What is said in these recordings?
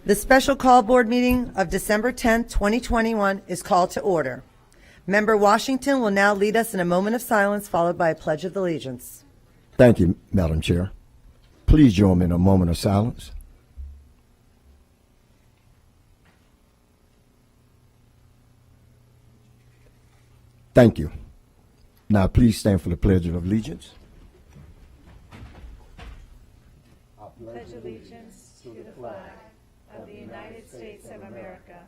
The special call board meeting of December 10th, 2021 is called to order. Member Washington will now lead us in a moment of silence followed by a pledge of allegiance. Thank you, Madam Chair. Please join me in a moment of silence. Thank you. Now please stand for the Pledge of Allegiance. I pledge allegiance to the flag of the United States of America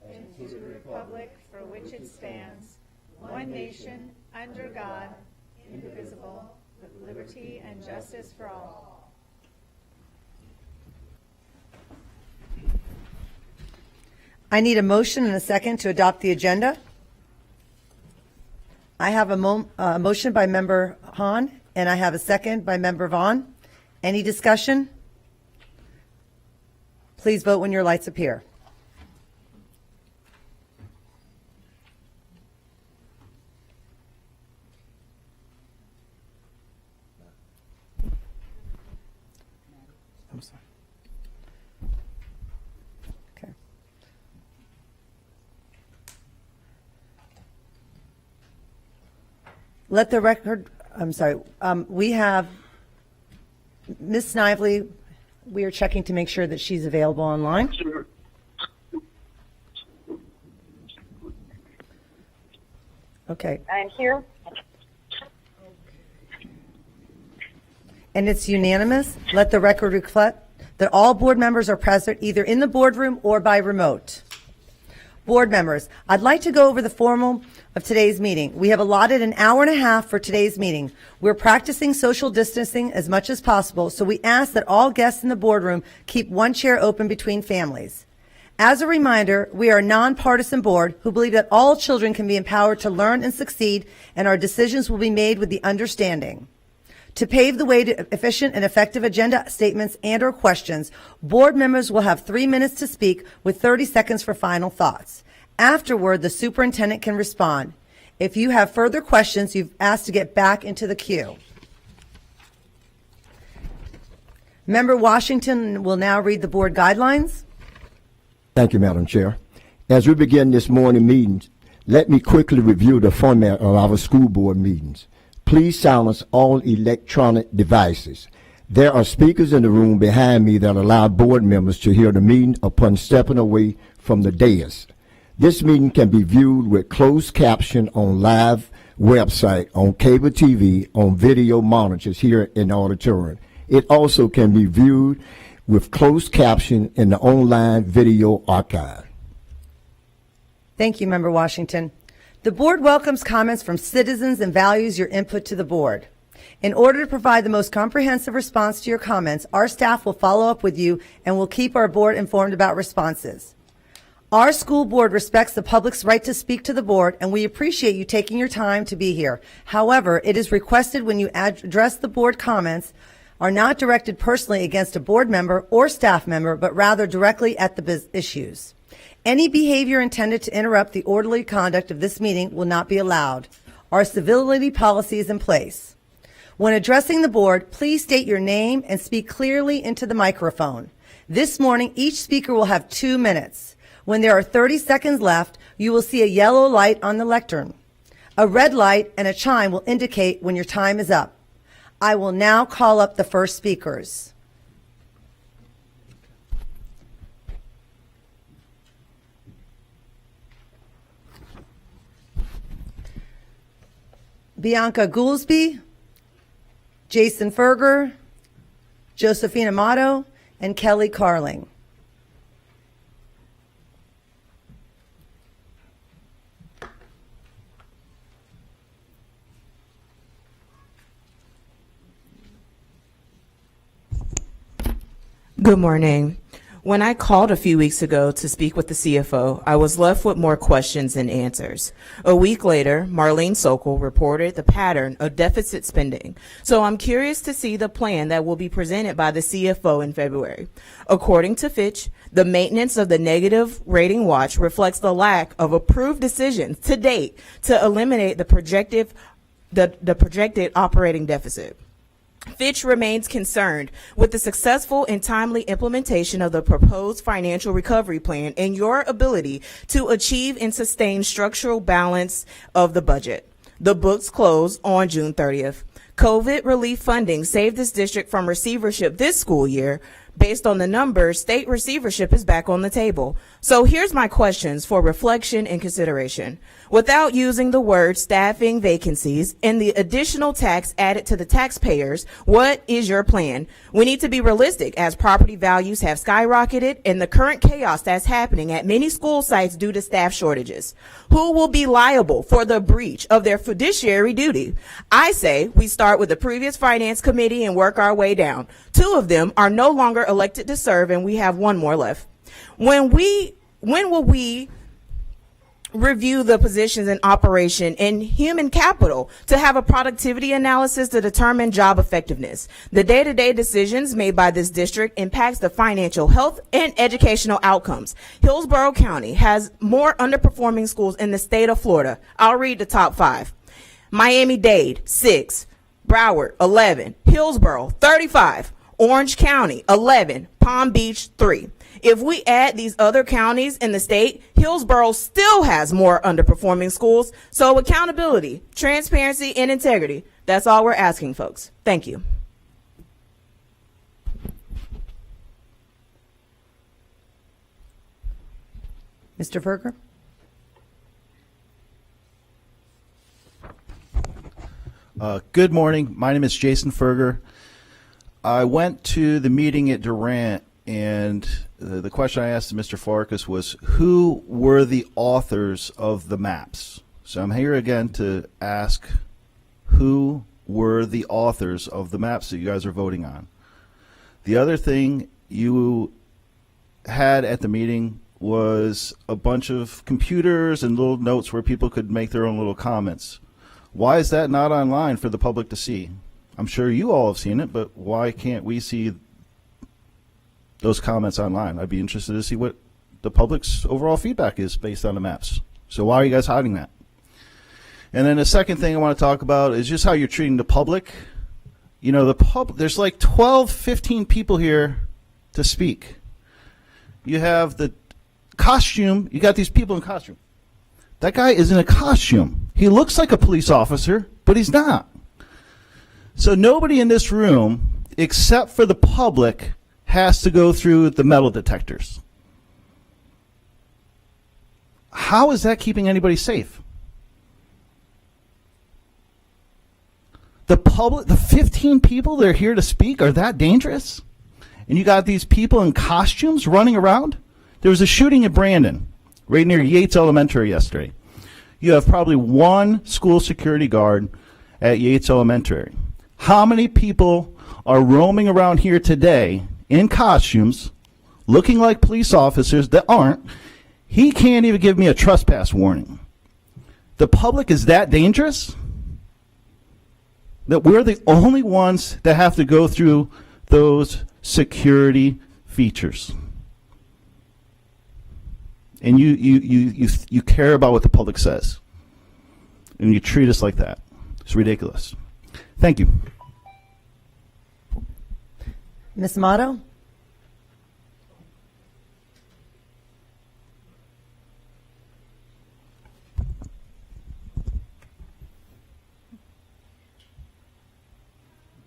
and to the republic for which it stands, one nation, under God, indivisible, with liberty and justice for all. I need a motion and a second to adopt the agenda. I have a motion by Member Hahn, and I have a second by Member Vaughn. Any discussion? Please vote when your lights appear. I'm sorry. Okay. Let the record, I'm sorry, we have Ms. Snively. We are checking to make sure that she's available online. Okay. I'm here. And it's unanimous. Let the record reflect that all board members are present either in the boardroom or by remote. Board members, I'd like to go over the formal of today's meeting. We have allotted an hour and a half for today's meeting. We're practicing social distancing as much as possible, so we ask that all guests in the boardroom keep one chair open between families. As a reminder, we are a nonpartisan board who believe that all children can be empowered to learn and succeed, and our decisions will be made with the understanding. To pave the way to efficient and effective agenda statements and/or questions, board members will have 3 minutes to speak with 30 seconds for final thoughts. Afterward, the superintendent can respond. If you have further questions, you've asked to get back into the queue. Member Washington will now read the board guidelines. Thank you, Madam Chair. As we begin this morning meeting, let me quickly review the format of our school board meetings. Please silence all electronic devices. There are speakers in the room behind me that allow board members to hear the meeting upon stepping away from the dais. This meeting can be viewed with closed caption on live website, on cable TV, on video monitors here in the auditorium. It also can be viewed with closed caption in the online video archive. Thank you, Member Washington. The board welcomes comments from citizens and values your input to the board. In order to provide the most comprehensive response to your comments, our staff will follow up with you and will keep our board informed about responses. Our school board respects the public's right to speak to the board, and we appreciate you taking your time to be here. However, it is requested when you address the board comments are not directed personally against a board member or staff member, but rather directly at the issues. Any behavior intended to interrupt the orderly conduct of this meeting will not be allowed. Our civility policy is in place. When addressing the board, please state your name and speak clearly into the microphone. This morning, each speaker will have 2 minutes. When there are 30 seconds left, you will see a yellow light on the lectern. A red light and a chime will indicate when your time is up. I will now call up the first speakers. Bianca Goolsby, Jason Ferger, Josephine Amato, and Kelly Carling. Good morning. When I called a few weeks ago to speak with the CFO, I was left with more questions than answers. A week later, Marlene Sokol reported the pattern of deficit spending. So I'm curious to see the plan that will be presented by the CFO in February. According to Fitch, the maintenance of the negative rating watch reflects the lack of approved decisions to date to eliminate the projected operating deficit. Fitch remains concerned with the successful and timely implementation of the proposed financial recovery plan and your ability to achieve and sustain structural balance of the budget. The books closed on June 30th. COVID relief funding saved this district from receivership this school year. Based on the numbers, state receivership is back on the table. So here's my questions for reflection and consideration. Without using the word staffing vacancies and the additional tax added to the taxpayers, what is your plan? We need to be realistic as property values have skyrocketed and the current chaos that's happening at many school sites due to staff shortages. Who will be liable for the breach of their fiduciary duty? I say we start with the previous finance committee and work our way down. 2 of them are no longer elected to serve and we have 1 more left. When will we review the positions in operation and human capital to have a productivity analysis to determine job effectiveness? The day-to-day decisions made by this district impacts the financial health and educational outcomes. Hillsborough County has more underperforming schools in the state of Florida. I'll read the top 5. Miami-Dade, 6. Broward, 11. Hillsborough, 35. Orange County, 11. Palm Beach, 3. If we add these other counties in the state, Hillsborough still has more underperforming schools. So accountability, transparency, and integrity. That's all we're asking, folks. Thank you. Mr. Verger? Good morning. My name is Jason Ferger. I went to the meeting at Durant, and the question I asked Mr. Farkas was, who were the authors of the maps? So I'm here again to ask, who were the authors of the maps that you guys are voting on? The other thing you had at the meeting was a bunch of computers and little notes where people could make their own little comments. Why is that not online for the public to see? I'm sure you all have seen it, but why can't we see those comments online? I'd be interested to see what the public's overall feedback is based on the maps. So why are you guys hiding that? And then the second thing I want to talk about is just how you're treating the public. You know, there's like 12, 15 people here to speak. You have the costume, you got these people in costume. That guy is in a costume. He looks like a police officer, but he's not. So nobody in this room, except for the public, has to go through the metal detectors. How is that keeping anybody safe? The public, the 15 people that are here to speak are that dangerous? And you got these people in costumes running around? There was a shooting at Brandon, right near Yates Elementary yesterday. You have probably 1 school security guard at Yates Elementary. How many people are roaming around here today in costumes, looking like police officers that aren't? He can't even give me a trespass warning. The public is that dangerous? That we're the only ones that have to go through those security features. And you care about what the public says. And you treat us like that. It's ridiculous. Thank you. Ms. Motto?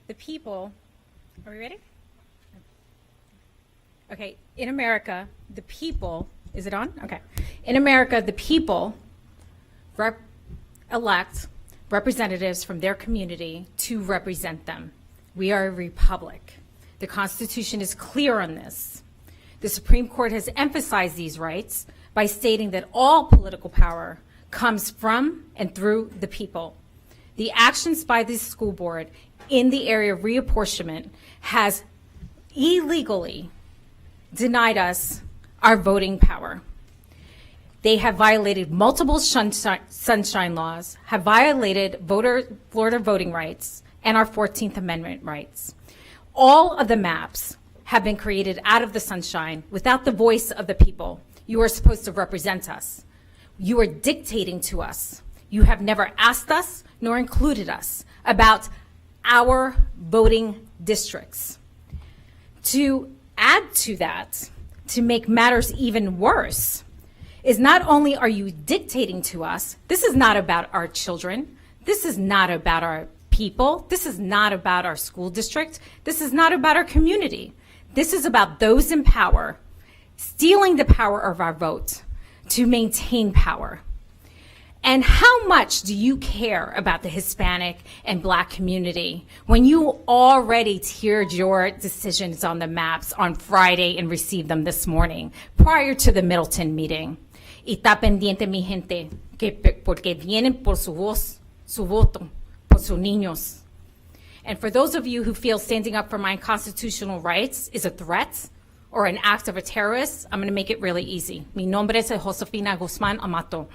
The people, are we ready? Okay, in America, the people, is it on? Okay. In America, the people elect representatives from their community to represent them. We are a republic. The Constitution is clear on this. The Supreme Court has emphasized these rights by stating that all political power comes from and through the people. The actions by this school board in the area of reapportionment has illegally denied us our voting power. They have violated multiple sunshine laws, have violated Florida voting rights, and our 14th Amendment rights. All of the maps have been created out of the sunshine without the voice of the people. You are supposed to represent us. You are dictating to us. You have never asked us nor included us about our voting districts. To add to that, to make matters even worse, is not only are you dictating to us, this is not about our children, this is not about our people, this is not about our school district, this is not about our community. This is about those in power stealing the power of our vote to maintain power. And how much do you care about the Hispanic and Black community when you already tiered your decisions on the maps on Friday and received them this morning prior to the Middleton meeting? Y está pendiente, mi gente, porque vienen por su voz, su voto, por sus niños. And for those of you who feel standing up for my constitutional rights is a threat or an act of a terrorist, I'm going to make it really easy. Mi nombre es Josefina Guzmán Amato,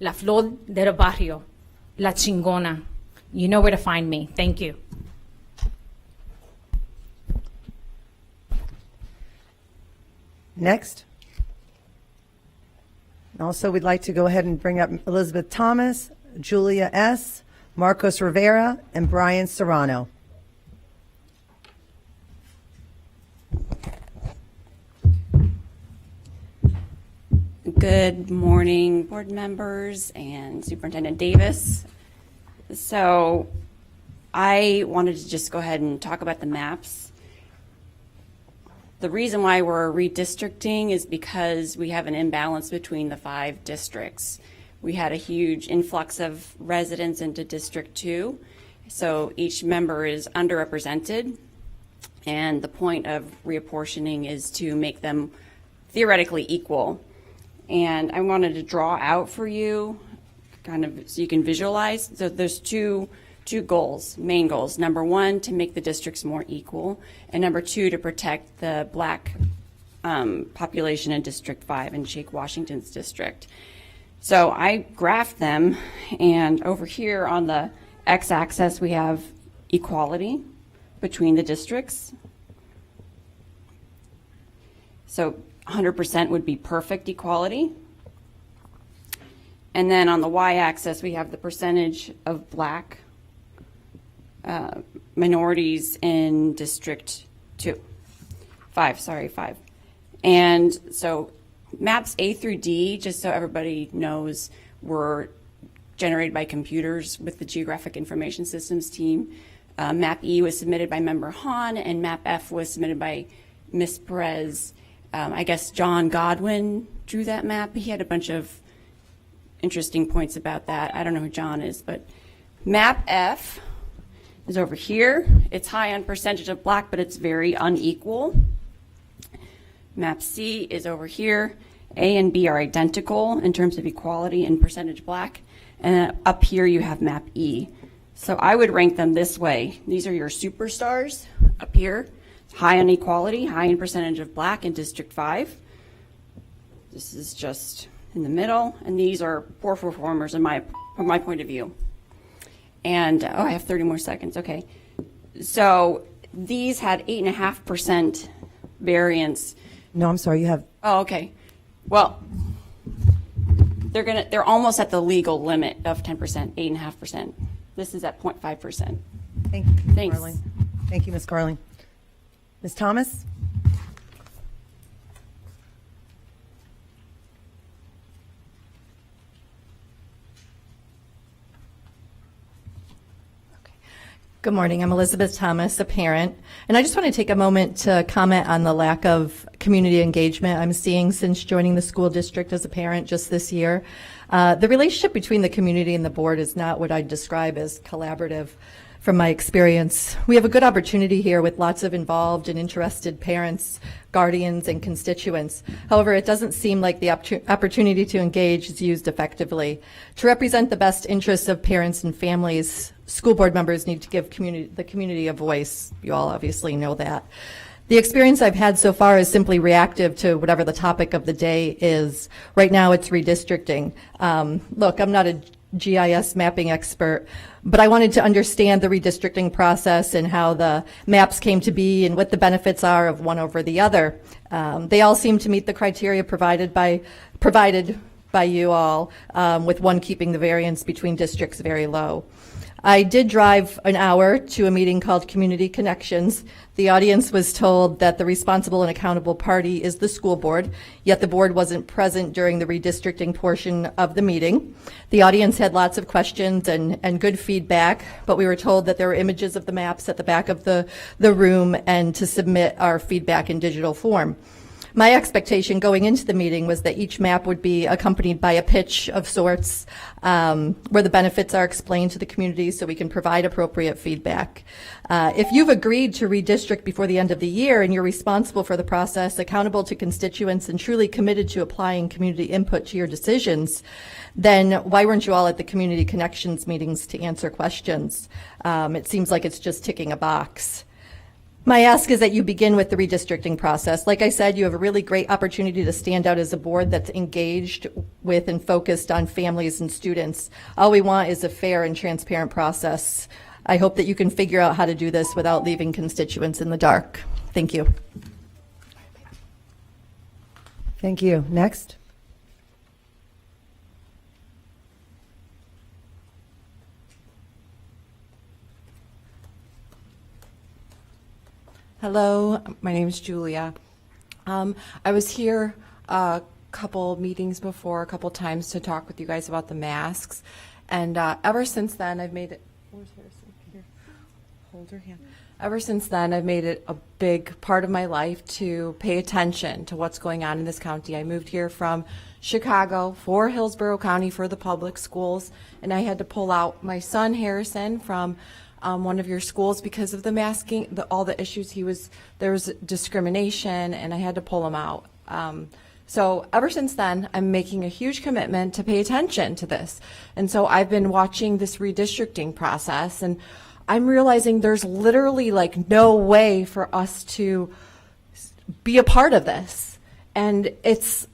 la flor del barrio, la chingona. You know where to find me. Thank you. Next. Also, we'd like to go ahead and bring up Elizabeth Thomas, Julia S., Marcos Rivera, and Brian Serrano. Good morning, board members and Superintendent Davis. So I wanted to just go ahead and talk about the maps. The reason why we're redistricting is because we have an imbalance between the 5 districts. We had a huge influx of residents into District 2, so each member is underrepresented, and the point of reapportioning is to make them theoretically equal. And I wanted to draw out for you, kind of so you can visualize. So there's two goals, main goals. Number 1, to make the districts more equal, and number 2, to protect the Black population in District 5 and Sheikh Washington's district. So I graphed them, and over here on the x-axis we have equality between the districts. So 100% would be perfect equality. And then on the y-axis we have the percentage of Black minorities in District 5. And so maps A through D, just so everybody knows, were generated by computers with the Geographic Information Systems team. Map E was submitted by Member Hahn, and Map F was submitted by Ms. Perez. I guess John Godwin drew that map. He had a bunch of interesting points about that. I don't know who John is, but Map F is over here. It's high on percentage of Black, but it's very unequal. Map C is over here. A and B are identical in terms of equality and percentage Black. And then up here you have Map E. So I would rank them this way. These are your superstars up here. High on equality, high in percentage of Black in District 5. This is just in the middle, and these are poor performers from my point of view. And, oh, I have 30 more seconds, okay. So these had 8.5% variance. No, I'm sorry, you have, Oh, okay. Well, they're almost at the legal limit of 10%, 8.5%. This is at 0.5%. thank you, Ms. Thanks. Carling. Thank you, Ms. Carling. Ms. Thomas? Good morning. I'm Elizabeth Thomas, a parent, and I just want to take a moment to comment on the lack of community engagement I'm seeing since joining the school district as a parent just this year. The relationship between the community and the board is not what I'd describe as collaborative from my experience. We have a good opportunity here with lots of involved and interested parents, guardians, and constituents. However, it doesn't seem like the opportunity to engage is used effectively. To represent the best interests of parents and families, school board members need to give the community a voice. You all obviously know that. The experience I've had so far is simply reactive to whatever the topic of the day is. Right now it's redistricting. Look, I'm not a GIS mapping expert, but I wanted to understand the redistricting process and how the maps came to be and what the benefits are of one over the other. They all seem to meet the criteria provided by you all, with one keeping the variance between districts very low. I did drive an hour to a meeting called Community Connections. The audience was told that the responsible and accountable party is the school board, yet the board wasn't present during the redistricting portion of the meeting. The audience had lots of questions and good feedback, but we were told that there were images of the maps at the back of the room and to submit our feedback in digital form. My expectation going into the meeting was that each map would be accompanied by a pitch of sorts where the benefits are explained to the community so we can provide appropriate feedback. If you've agreed to redistrict before the end of the year and you're responsible for the process, accountable to constituents, and truly committed to applying community input to your decisions, then why weren't you all at the Community Connections meetings to answer questions? It seems like it's just ticking a box. My ask is that you begin with the redistricting process. Like I said, you have a really great opportunity to stand out as a board that's engaged with and focused on families and students. All we want is a fair and transparent process. I hope that you can figure out how to do this without leaving constituents in the dark. Thank you. Thank you. Next. Hello, my name is Julia. I was here a couple meetings before, a couple times to talk with you guys about the masks, and ever since then I've made it. Where's Harrison? Here, hold her hand. Ever since then, I've made it a big part of my life to pay attention to what's going on in this county. I moved here from Chicago for Hillsborough County for the public schools, and I had to pull out my son Harrison from one of your schools because of the masking, all the issues there was discrimination, and I had to pull him out. So ever since then, I'm making a huge commitment to pay attention to this. And so I've been watching this redistricting process, and I'm realizing there's literally like no way for us to be a part of this. And it's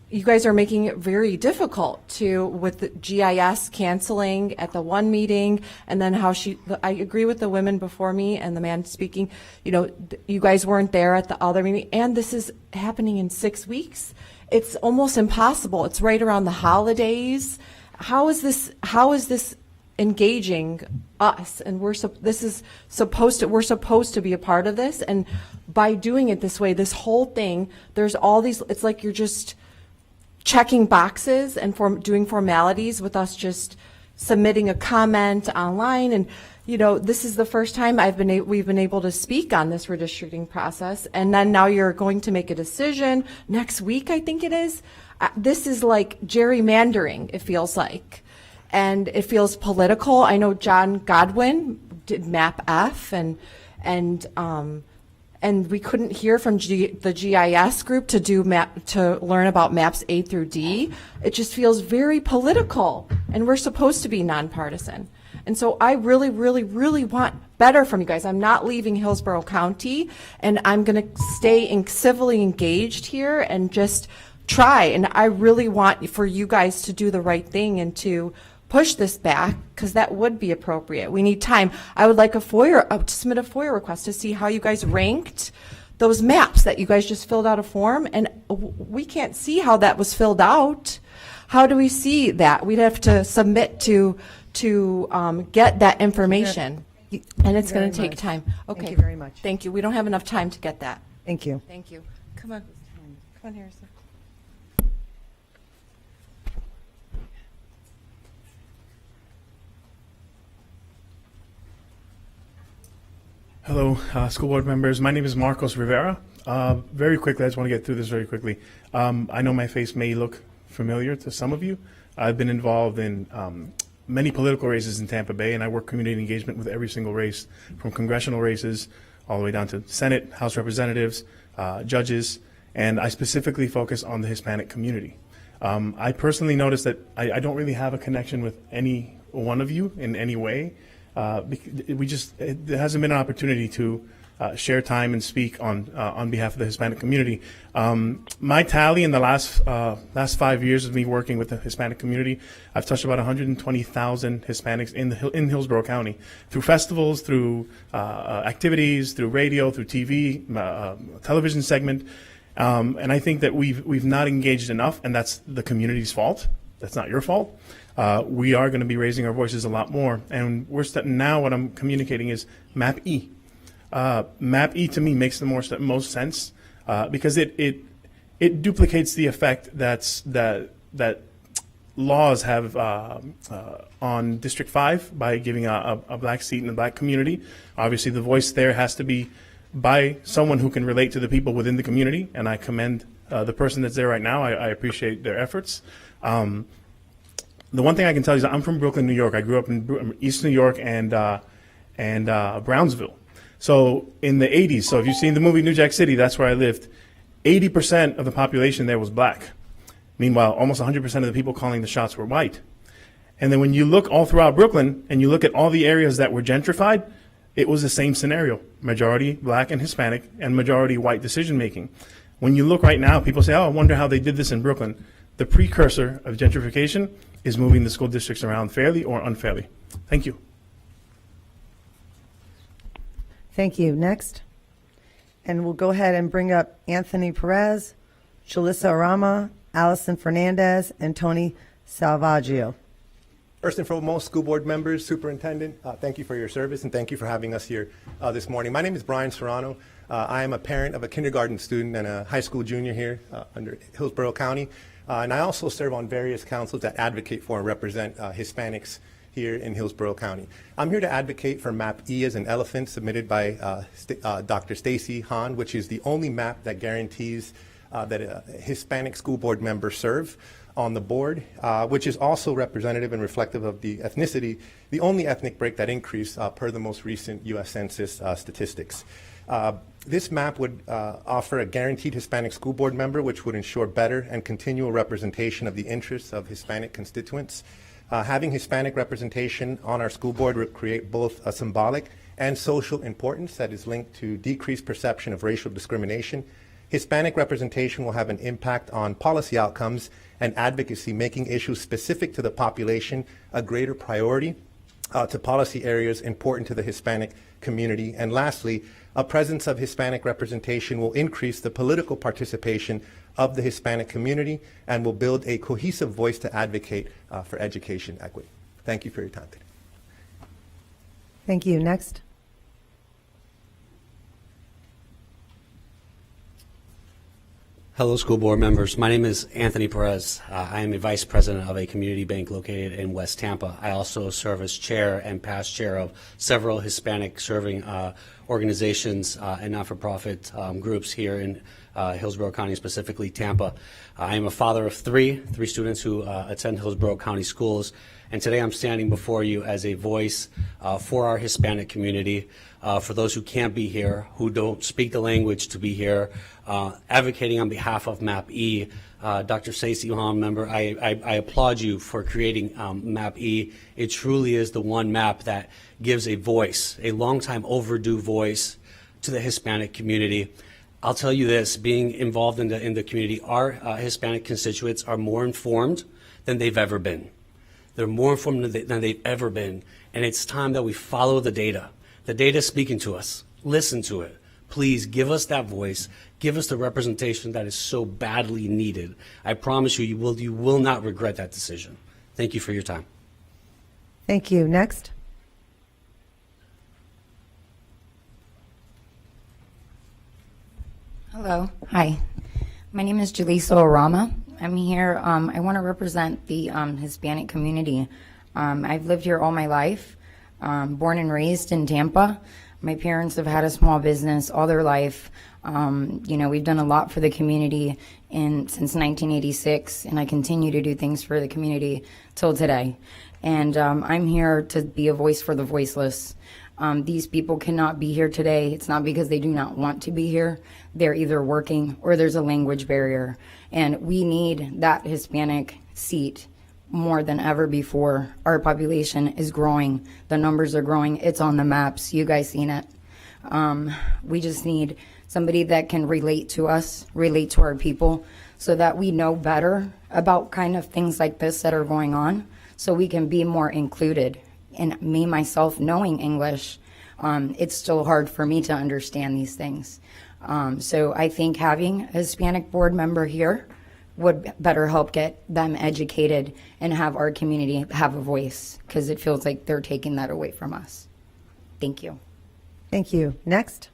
you guys are making it very difficult with the GIS canceling at the one meeting, and then I agree with the women before me and the man speaking, you guys weren't there at the other meeting, and this is happening in 6 weeks. It's almost impossible. It's right around the holidays. How is this engaging us? And we're supposed to be a part of this, and by doing it this way, this whole thing, there's all these, it's like you're just checking boxes and doing formalities with us just submitting a comment online. And this is the first time we've been able to speak on this redistricting process, and then now you're going to make a decision next week, I think it is. This is like gerrymandering, it feels like. And it feels political. I know John Godwin did Map F, and we couldn't hear from the GIS group to learn about maps A through D. It just feels very political, and we're supposed to be nonpartisan. And so I really, really, really want better from you guys. I'm not leaving Hillsborough County, and I'm going to stay civilly engaged here and just try. And I really want for you guys to do the right thing and to push this back, because that would be appropriate. We need time. I would like to submit a FOIA request to see how you guys ranked those maps that you guys just filled out a form, and we can't see how that was filled out. How do we see that? We'd have to submit to get that information, and it's going to take time. Okay. Thank you very much. Thank you. We don't have enough time to get that. Thank you. Thank you. Come on, Harrison. Hello, school board members. My name is Marcos Rivera. Very quickly, I just want to get through this very quickly. I know my face may look familiar to some of you. I've been involved in many political races in Tampa Bay, and I work community engagement with every single race, from congressional races all the way down to Senate, House Representatives, judges, and I specifically focus on the Hispanic community. I personally noticed that I don't really have a connection with any one of you in any way. There hasn't been an opportunity to share time and speak on behalf of the Hispanic community. My tally in the last 5 years of me working with the Hispanic community, I've touched about 120,000 Hispanics in Hillsborough County through festivals, through activities, through radio, through TV, television segment, and I think that we've not engaged enough, and that's the community's fault. That's not your fault. We are going to be raising our voices a lot more. And now what I'm communicating is MAP E. MAP E to me makes the most sense because it duplicates the effect that laws have on District 5 by giving a black seat in the black community. Obviously, the voice there has to be by someone who can relate to the people within the community, and I commend the person that's there right now. I appreciate their efforts. The one thing I can tell you is that I'm from Brooklyn, New York. I grew up in East New York and Brownsville. So in the 80s, so if you've seen the movie New Jack City, that's where I lived. 80% of the population there was black. Meanwhile, almost 100% of the people calling the shots were white. And then when you look all throughout Brooklyn and you look at all the areas that were gentrified, it was the same scenario. Majority black and Hispanic and majority white decision making. When you look right now, people say, oh, I wonder how they did this in Brooklyn. The precursor of gentrification is moving the school districts around fairly or unfairly. Thank you. Thank you. Next. And we'll go ahead and bring up Anthony Perez, Julissa Arama, Allison Fernandez, and Tony Salvaggio. First and foremost, school board members, superintendent, thank you for your service and thank you for having us here this morning. My name is Brian Serrano. I am a parent of a kindergarten student and a high school junior here under Hillsborough County. And I also serve on various councils that advocate for and represent Hispanics here in Hillsborough County. I'm here to advocate for MAP E as an elephant submitted by Dr. Stacy Hahn, which is the only map that guarantees that a Hispanic school board member serve on the board, which is also representative and reflective of the ethnicity, the only ethnic break that increased per the most recent U.S. Census statistics. This map would offer a guaranteed Hispanic school board member, which would ensure better and continual representation of the interests of Hispanic constituents. Having Hispanic representation on our school board would create both a symbolic and social importance that is linked to decreased perception of racial discrimination. Hispanic representation will have an impact on policy outcomes and advocacy, making issues specific to the population a greater priority to policy areas important to the Hispanic community. And lastly, a presence of Hispanic representation will increase the political participation of the Hispanic community and will build a cohesive voice to advocate for education equity. Thank you for your time today. Thank you. Next. Hello, school board members. My name is Anthony Perez. I am a vice president of a community bank located in West Tampa. I also serve as chair and past chair of several Hispanic serving organizations and not-for-profit groups here in Hillsborough County, specifically Tampa. I am a father of three students who attend Hillsborough County schools, and today I'm standing before you as a voice for our Hispanic community, for those who can't be here, who don't speak the language to be here, advocating on behalf of MAP E. Dr. Stacey Hahn, member, I applaud you for creating MAP E. It truly is the one map that gives a voice, a long time overdue voice to the Hispanic community. I'll tell you this, being involved in the community, our Hispanic constituents are more informed than they've ever been. They're more informed than they've ever been, and it's time that we follow the data. The data is speaking to us. Listen to it. Please give us that voice. Give us the representation that is so badly needed. I promise you, you will not regret that decision. Thank you for your time. Thank you. Next. Hello. Hi. My name is Julissa Arama. I'm here. I want to represent the Hispanic community. I've lived here all my life, born and raised in Tampa. My parents have had a small business all their life. We've done a lot for the community since 1986, and I continue to do things for the community till today. And I'm here to be a voice for the voiceless. These people cannot be here today. It's not because they do not want to be here. They're either working or there's a language barrier. And we need that Hispanic seat more than ever before. Our population is growing. The numbers are growing. It's on the maps. You guys seen it. We just need somebody that can relate to us, relate to our people, so that we know better about kind of things like this that are going on, so we can be more included. And me, myself, knowing English, it's still hard for me to understand these things. So I think having a Hispanic board member here would better help get them educated and have our community have a voice, because it feels like they're taking that away from us. Thank you. Thank you. Next.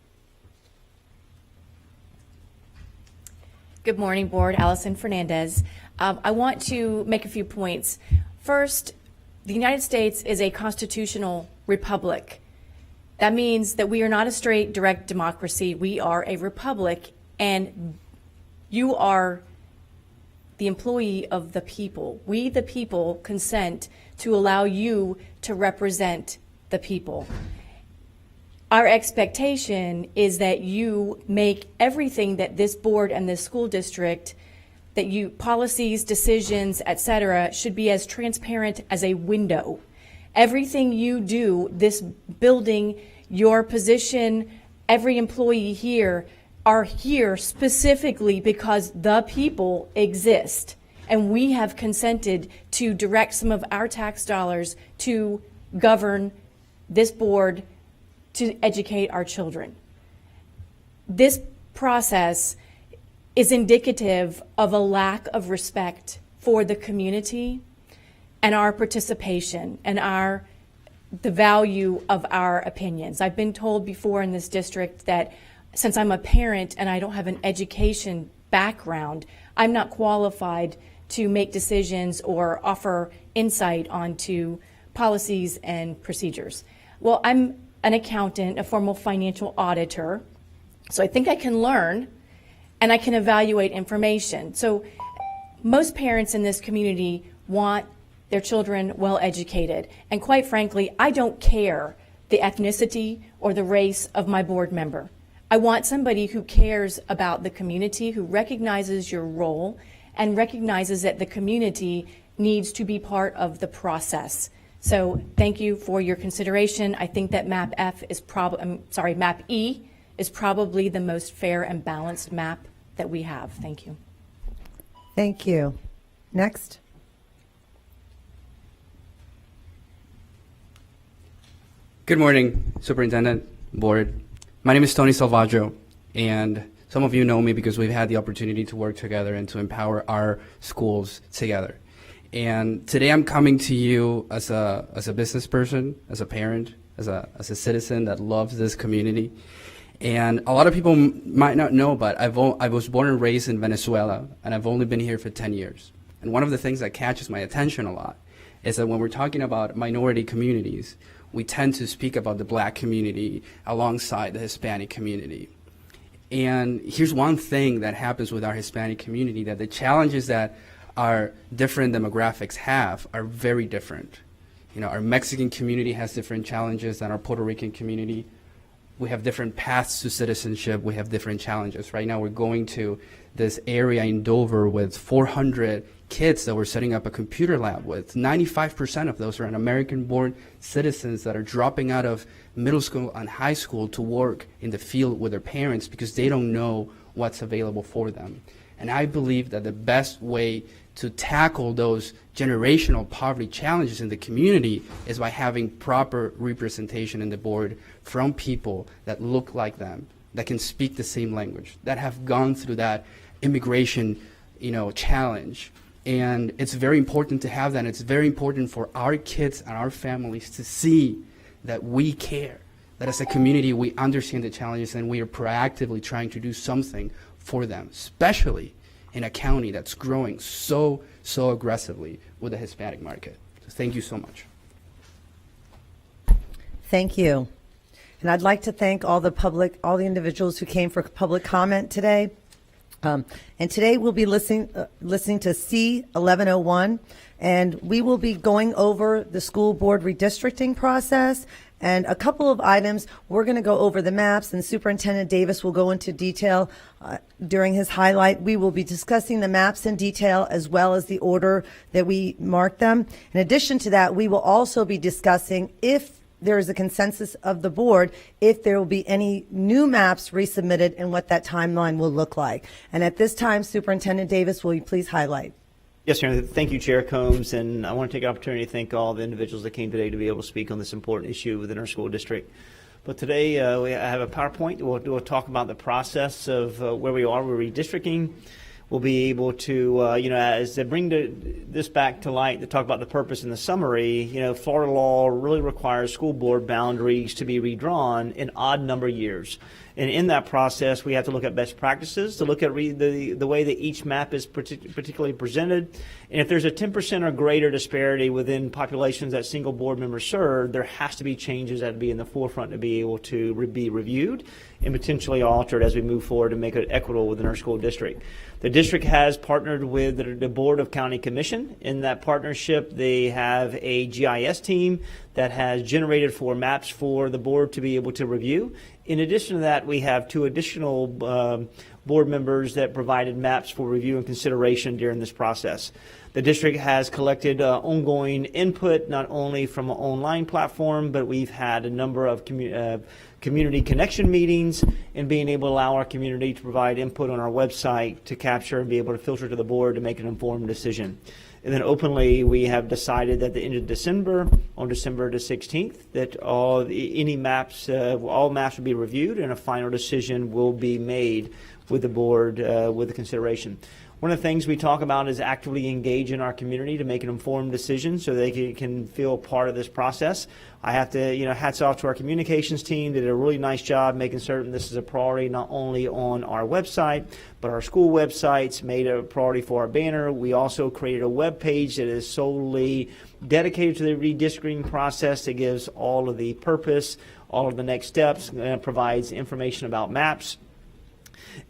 Good morning, Board. Allison Fernandez. I want to make a few points. First, the United States is a constitutional republic. That means that we are not a straight, direct democracy. We are a republic, and you are the employee of the people. We, the people, consent to allow you to represent the people. Our expectation is that you make everything that this board and this school district, that you, policies, decisions, et cetera, should be as transparent as a window. Everything you do, this building, your position, every employee here are here specifically because the people exist. And we have consented to direct some of our tax dollars to govern this board, to educate our children. This process is indicative of a lack of respect for the community and our participation and the value of our opinions. I've been told before in this district that since I'm a parent and I don't have an education background, I'm not qualified to make decisions or offer insight onto policies and procedures. Well, I'm an accountant, a formal financial auditor, so I think I can learn and I can evaluate information. So most parents in this community want their children well educated, and quite frankly, I don't care the ethnicity or the race of my board member. I want somebody who cares about the community, who recognizes your role and recognizes that the community needs to be part of the process. So thank you for your consideration. I think that map E is probably the most fair and balanced map that we have. Thank you. Thank you. Next. Good morning, Superintendent, Board. My name is Tony Salvaggio, and some of you know me because we've had the opportunity to work together and to empower our schools together. And today I'm coming to you as a business person, as a parent, as a citizen that loves this community. And a lot of people might not know, but I was born and raised in Venezuela, and I've only been here for 10 years. And one of the things that catches my attention a lot is that when we're talking about minority communities, we tend to speak about the Black community alongside the Hispanic community. And here's one thing that happens with our Hispanic community, that the challenges that our different demographics have are very different. You know, our Mexican community has different challenges than our Puerto Rican community. We have different paths to citizenship. We have different challenges. Right now we're going to this area in Dover with 400 kids that we're setting up a computer lab with. 95% of those are American-born citizens that are dropping out of middle school and high school to work in the field with their parents because they don't know what's available for them. And I believe that the best way to tackle those generational poverty challenges in the community is by having proper representation in the board from people that look like them, that can speak the same language, that have gone through that immigration, challenge. And it's very important to have that. And it's very important for our kids and our families to see that we care, that as a community we understand the challenges and we are proactively trying to do something for them, especially in a county that's growing so aggressively with the Hispanic market. So thank you so much. Thank you. And I'd like to thank all the individuals who came for public comment today. And today we'll be listening to C1101, and we will be going over the school board redistricting process and a couple of items. We're going to go over the maps, and Superintendent Davis will go into detail during his highlight. We will be discussing the maps in detail as well as the order that we mark them. In addition to that, we will also be discussing, if there is a consensus of the board, if there will be any new maps resubmitted and what that timeline will look like. And at this time, Superintendent Davis, will you please highlight? Yes, Chair. Thank you, Chair Combs, and I want to take an opportunity to thank all the individuals that came today to be able to speak on this important issue within our school district. But today I have a PowerPoint. We'll talk about the process of where we are with redistricting. will be able to, as they bring this back to light, to talk about the purpose and the summary, Florida law really requires school board boundaries to be redrawn in odd number years. And in that process, we have to look at best practices, to look at the way that each map is particularly presented. And if there's a 10% or greater disparity within populations that single board members serve, there has to be changes that would be in the forefront to be able to be reviewed and potentially altered as we move forward to make it equitable within our school district. The district has partnered with the Board of County Commission. In that partnership, they have a GIS team that has generated 4 maps for the board to be able to review. In addition to that, we have 2 additional board members that provided maps for review and consideration during this process. The district has collected ongoing input, not only from an online platform, but we've had a number of community connection meetings and being able to allow our community to provide input on our website to capture and be able to filter to the board to make an informed decision. And then openly, we have decided that the end of December, on December the 16th, that all maps will be reviewed and a final decision will be made with the board with the consideration. One of the things we talk about is actively engaging our community to make an informed decision so they can feel part of this process. I have to, hats off to our communications team. They did a really nice job making certain this is a priority not only on our website, but our school websites, made a priority for our banner. We also created a web page that is solely dedicated to the redistricting process that gives all of the purpose, all of the next steps, and provides information about maps,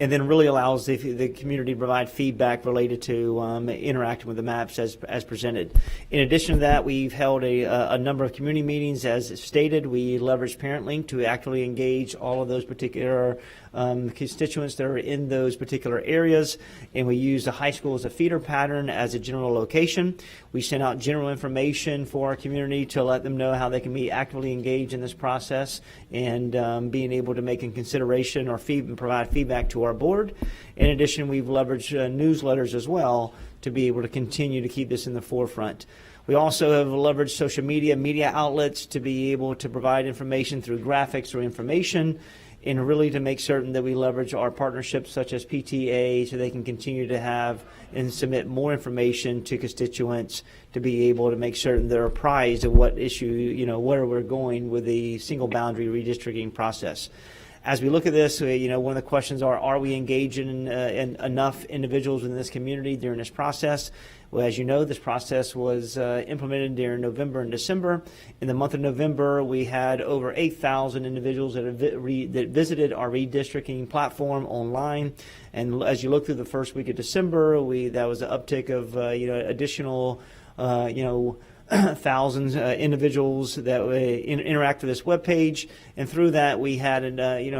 and then really allows the community to provide feedback related to interacting with the maps as presented. In addition to that, we've held a number of community meetings. As stated, we leverage ParentLink to actively engage all of those particular constituents that are in those particular areas, and we use the high school as a feeder pattern as a general location. We send out general information for our community to let them know how they can be actively engaged in this process and being able to make a consideration or provide feedback to our board. In addition, we've leveraged newsletters as well to be able to continue to keep this in the forefront. We also have leveraged social media outlets to be able to provide information through graphics or information, and really to make certain that we leverage our partnerships such as PTA so they can continue to have and submit more information to constituents to be able to make certain they're apprised of what issue, where we're going with the single boundary redistricting process. As we look at this, one of the questions are we engaging in enough individuals in this community during this process? Well, as you know, this process was implemented during November and December. In the month of November, we had over 8,000 individuals that visited our redistricting platform online. And as you look through the first week of December, that was an uptick of additional thousands individuals that interact with this webpage, and through that we had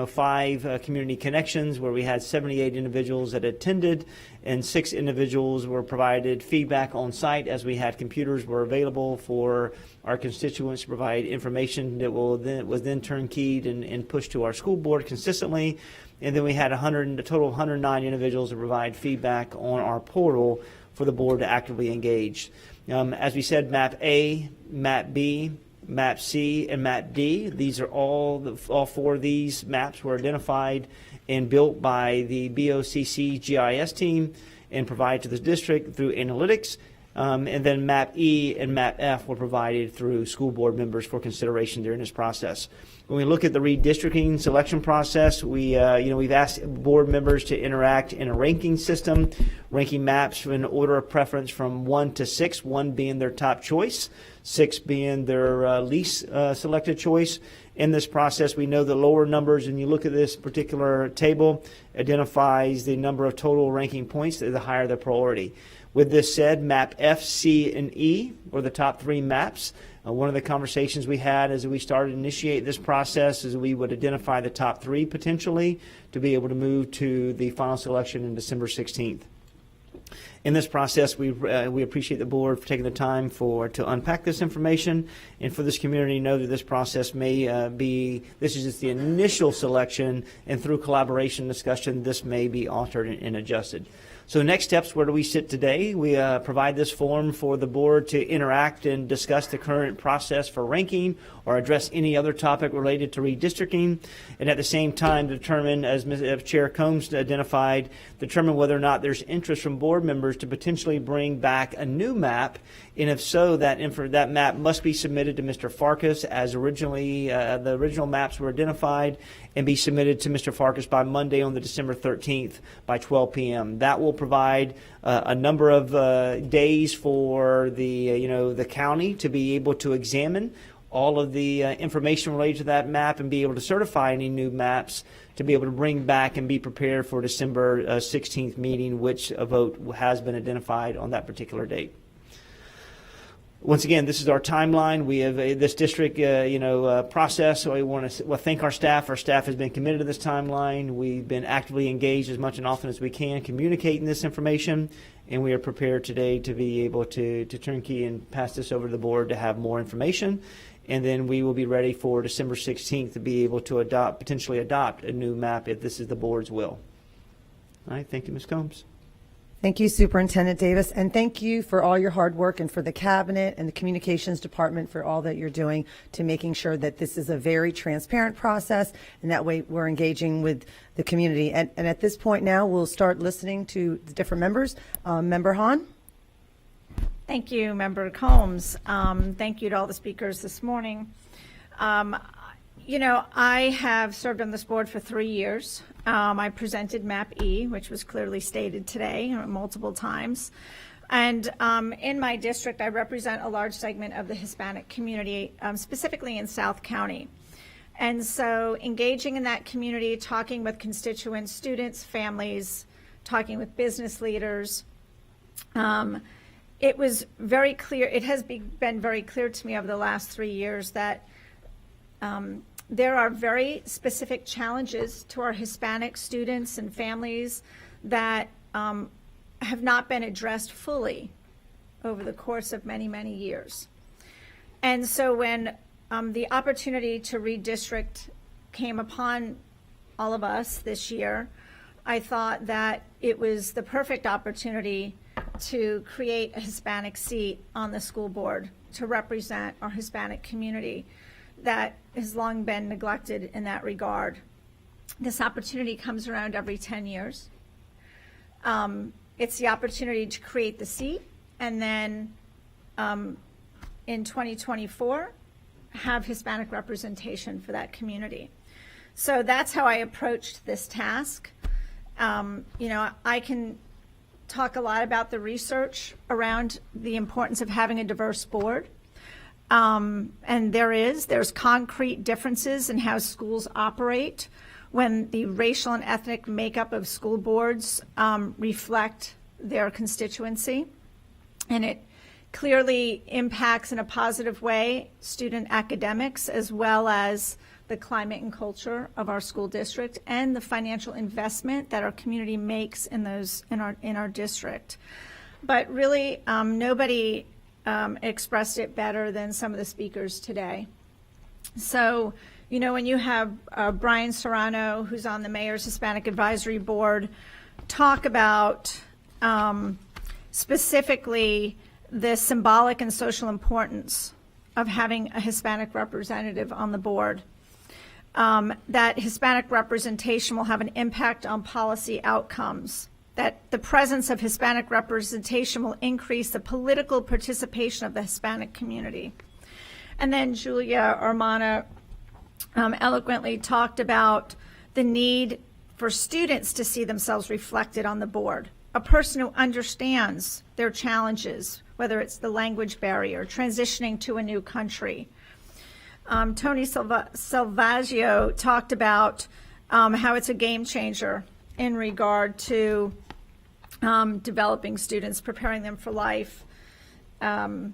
5 community connections where we had 78 individuals that attended, and 6 individuals were provided feedback on site as we had computers were available for our constituents to provide information that was then turnkeyed and pushed to our school board consistently. And then we had a total of 109 individuals to provide feedback on our portal for the board to actively engage. As we said, Map A, Map B, Map C, and Map D, these are all 4 of these maps were identified and built by the BOCC GIS team and provided to the district through analytics. And then Map E and Map F were provided through school board members for consideration during this process. When we look at the redistricting selection process, we've asked board members to interact in a ranking system, ranking maps in order of preference from 1 to 6, 1 being their top choice, 6 being their least selected choice. In this process, we know the lower numbers, and you look at this particular table, identifies the number of total ranking points, the higher the priority. With this said, Map F, C, and E were the top 3 maps. One of the conversations we had as we started to initiate this process is we would identify the top 3 potentially to be able to move to the final selection in December 16th. In this process, we appreciate the board for taking the time to unpack this information, and for this community to know that this process may this is just the initial selection, and through collaboration and discussion, this may be altered and adjusted. So next steps, where do we sit today? We provide this forum for the board to interact and discuss the current process for ranking or address any other topic related to redistricting, and at the same time determine, as Chair Combs identified, determine whether or not there's interest from board members to potentially bring back a new map, and if so, that map must be submitted to Mr. Farkas as originally the original maps were identified, and be submitted to Mr. Farkas by Monday on the December 13th by 12 p.m. That will provide a number of days for the county to be able to examine all of the information related to that map and be able to certify any new maps to be able to bring back and be prepared for December 16th meeting, which a vote has been identified on that particular date. Once again, this is our timeline. We have this district, process. So I want to thank our staff. Our staff has been committed to this timeline. We've been actively engaged as much and often as we can, communicating this information, and we are prepared today to be able to turnkey and pass this over to the board to have more information. And then we will be ready for December 16th to be able to potentially adopt a new map if this is the board's will. All right. Thank you, Ms. Combs. Thank you, Superintendent Davis, and thank you for all your hard work, and for the Cabinet and the Communications Department for all that you're doing to making sure that this is a very transparent process, and that way we're engaging with the community. And at this point now, we'll start listening to the different members. Member Hahn? Thank you, Member Combs. Thank you to all the speakers this morning. I have served on this board for 3 years. I presented MAP E, which was clearly stated today multiple times. And in my district, I represent a large segment of the Hispanic community, specifically in South County. And so engaging in that community, talking with constituents, students, families, talking with business leaders, it was very clear, it has been very clear to me over the last 3 years that there are very specific challenges to our Hispanic students and families that have not been addressed fully over the course of many, many years. And so when the opportunity to redistrict came upon all of us this year, I thought that it was the perfect opportunity to create a Hispanic seat on the school board to represent our Hispanic community that has long been neglected in that regard. This opportunity comes around every 10 years. It's the opportunity to create the seat, and then in 2024, have Hispanic representation for that community. So that's how I approached this task. I can talk a lot about the research around the importance of having a diverse board. And there's concrete differences in how schools operate when the racial and ethnic makeup of school boards reflect their constituency. And it clearly impacts in a positive way student academics, as well as the climate and culture of our school district and the financial investment that our community makes in our district. But really, nobody expressed it better than some of the speakers today. So, when you have Brian Serrano, who's on the Mayor's Hispanic Advisory Board, talk about specifically the symbolic and social importance of having a Hispanic representative on the board, that Hispanic representation will have an impact on policy outcomes, that the presence of Hispanic representation will increase the political participation of the Hispanic community. And then Julia Ormana eloquently talked about the need for students to see themselves reflected on the board, a person who understands their challenges, whether it's the language barrier, transitioning to a new country. Tony Salvaggio talked about how it's a game changer in regard to developing students, preparing them for life. It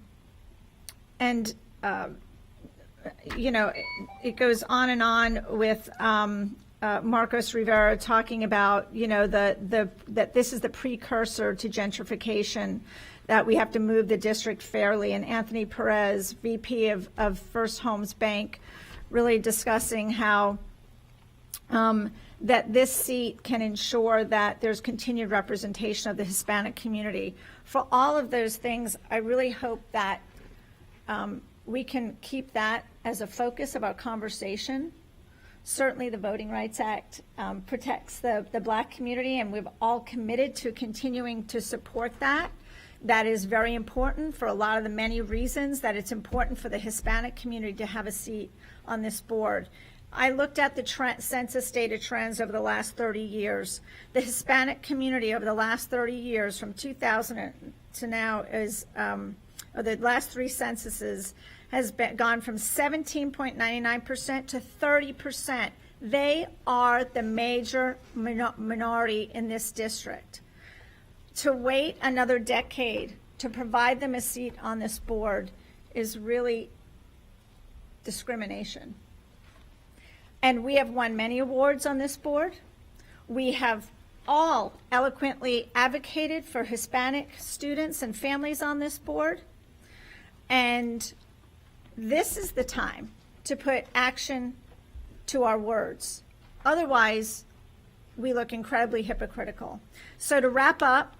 goes on and on with Marcos Rivera talking about, you know, that this is the precursor to gentrification, that we have to move the district fairly, and Anthony Perez, VP of First Homes Bank, really discussing how that this seat can ensure that there's continued representation of the Hispanic community. For all of those things, I really hope that we can keep that as a focus of our conversation. Certainly, the Voting Rights Act protects the Black community, and we've all committed to continuing to support that. That is very important for a lot of the many reasons that it's important for the Hispanic community to have a seat on this board. I looked at the census data trends over the last 30 years. The Hispanic community over the last 30 years, from 2000 to now, is, or the last three censuses, has gone from 17.99% to 30%. They are the major minority in this district. To wait another decade to provide them a seat on this board is really discrimination. And we have won many awards on this board. We have all eloquently advocated for Hispanic students and families on this board. And this is the time to put action to our words. Otherwise, we look incredibly hypocritical. So to wrap up,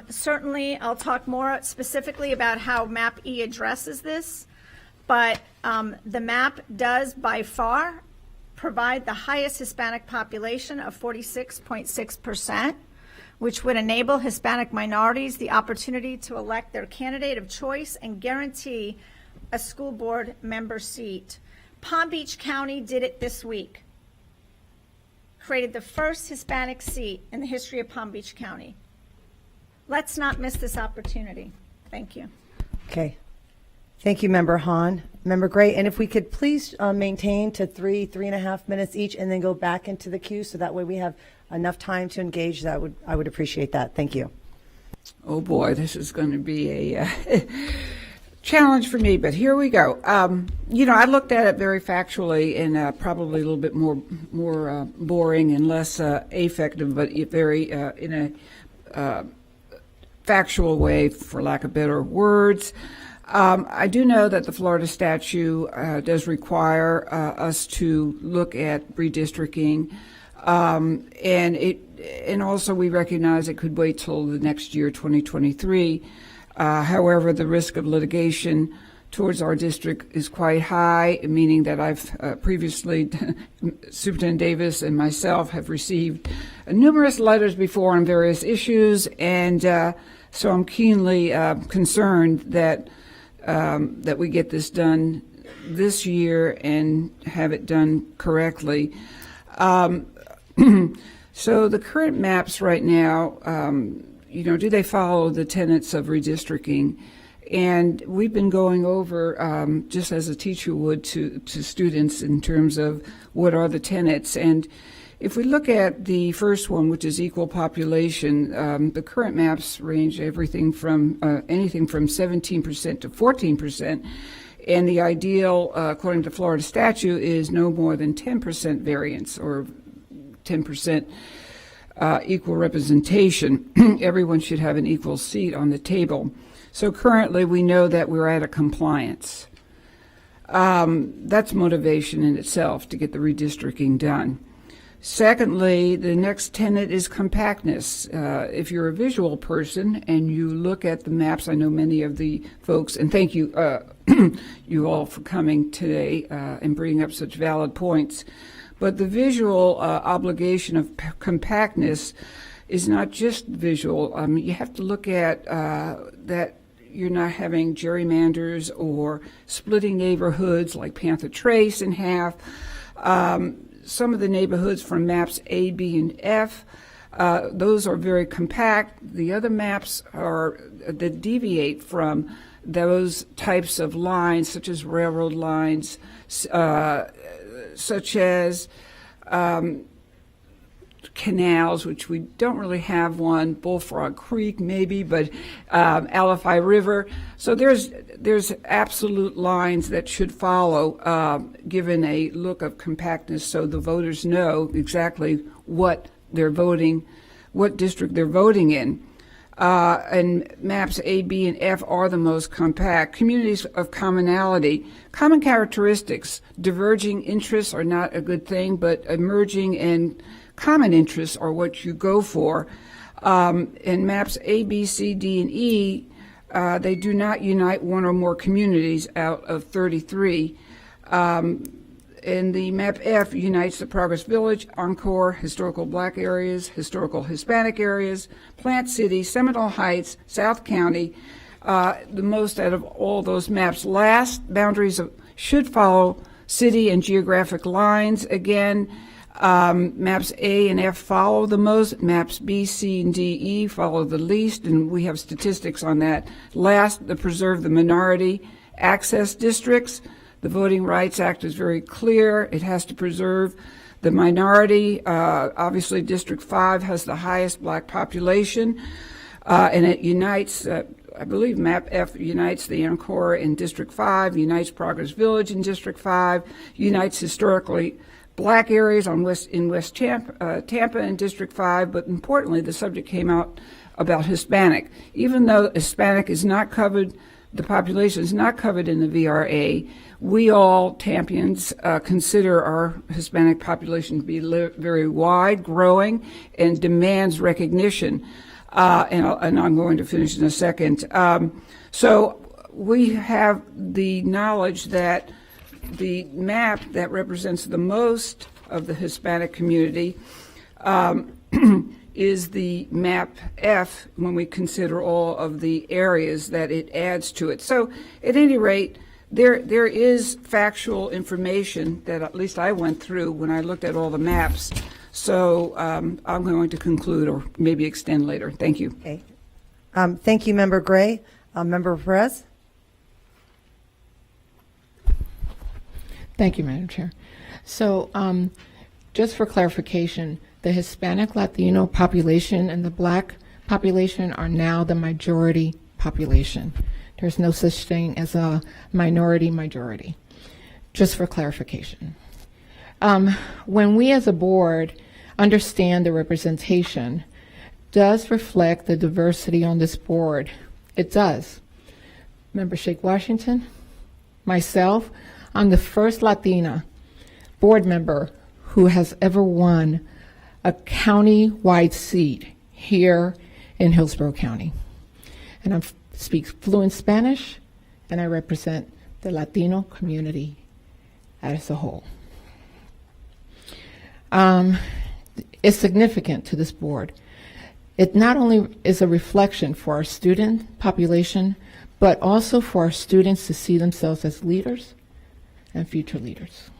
certainly I'll talk more specifically about how MAP E addresses this, but the MAP does by far provide the highest Hispanic population of 46.6%, which would enable Hispanic minorities the opportunity to elect their candidate of choice and guarantee a school board member seat. Palm Beach County did it this week, created the first Hispanic seat in the history of Palm Beach County. Let's not miss this opportunity. Thank you. Okay. Thank you, Member Hahn. Member Gray, and if we could please maintain to 3.5 minutes each, and then go back into the queue, so that way we have enough time to engage. I would appreciate that. Thank you. Oh boy, this is going to be a challenge for me, but here we go. You know, I looked at it very factually and probably a little bit more boring and less affective, but very in a factual way, for lack of better words. I do know that the Florida statute does require us to look at redistricting, and also we recognize it could wait till the next year, 2023. However, the risk of litigation towards our district is quite high, meaning that I've previously, Superintendent Davis and myself have received numerous letters before on various issues, and so I'm keenly concerned that that we get this done this year and have it done correctly. So the current maps right now, you know, do they follow the tenets of redistricting? And we've been going over, just as a teacher would to students, in terms of what are the tenets. And if we look at the first one, which is equal population, the current maps range everything from anything from 17% to 14%. And the ideal, according to Florida statute, is no more than 10% variance, or 10% equal representation. Everyone should have an equal seat on the table. So currently we know that we're out of compliance. That's motivation in itself to get the redistricting done. Secondly, the next tenet is compactness. If you're a visual person and you look at the maps, I know many of the folks, and thank you, you all for coming today and bringing up such valid points. But the visual obligation of compactness is not just visual. You have to look at that you're not having gerrymanders or splitting neighborhoods like Panther Trace in half. Some of the neighborhoods from maps A, B, and F, those are very compact. The other maps are that deviate from those types of lines, such as railroad lines, such as canals, which we don't really have one, Bullfrog Creek maybe, but Alafai River. So there's absolute lines that should follow, given a look of compactness, so the voters know exactly what they're voting, what district they're voting in. And maps A, B, and F are the most compact. Communities of commonality, common characteristics, diverging interests are not a good thing, but emerging and common interests are what you go for. In maps A, B, C, D, and E, they do not unite one or more communities out of 33. And the map F unites the Progress Village, Encore, historical black areas, historical Hispanic areas, Plant City, Seminole Heights, South County, the most out of all those maps. Last, boundaries should follow city and geographic lines. Again, maps A and F follow the most. Maps B, C, and D, E follow the least, and we have statistics on that. Last, preserve the minority access districts. The Voting Rights Act is very clear. It has to preserve the minority. Obviously, District 5 has the highest black population, and it unites, I believe Map F unites the Encore in District 5, unites Progress Village in District 5, unites historically black areas in West Tampa in District 5, but importantly, the subject came out about Hispanic. Even though Hispanic is not covered, the population is not covered in the VRA, we all Tampians consider our Hispanic population to be very wide, growing, and demands recognition. And I'm going to finish in a second. So we have the knowledge that the map that represents the most of the Hispanic community is the map F when we consider all of the areas that it adds to it. So at any rate, there is factual information that at least I went through when I looked at all the maps. So I'm going to conclude or maybe extend later. Thank you. Okay. Thank you, Member Gray. Member Perez? Thank you, Madam Chair. So just for clarification, the Hispanic Latino population and the Black population are now the majority population. There's no such thing as a minority majority, just for clarification. When we as a board understand the representation does reflect the diversity on this board, it does. Member Sheikh Washington, myself, I'm the first Latina board member who has ever won a county-wide seat here in Hillsborough County. And I speak fluent Spanish, and I represent the Latino community as a whole. It's significant to this board. It not only is a reflection for our student population, but also for our students to see themselves as leaders and future leaders.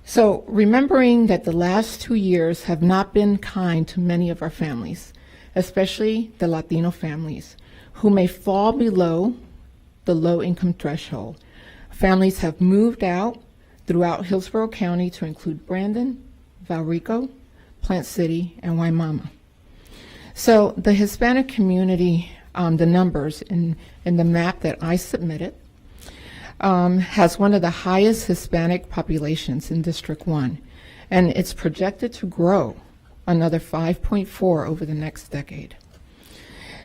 So remembering that the last 2 years have not been kind to many of our families, especially the Latino families, who may fall below the low-income threshold. Families have moved out throughout Hillsborough County to include Brandon, Valrico, Plant City, and Waimama. So the Hispanic community, the numbers in the map that I submitted, has one of the highest Hispanic populations in District 1, and it's projected to grow another 5.4 over the next decade.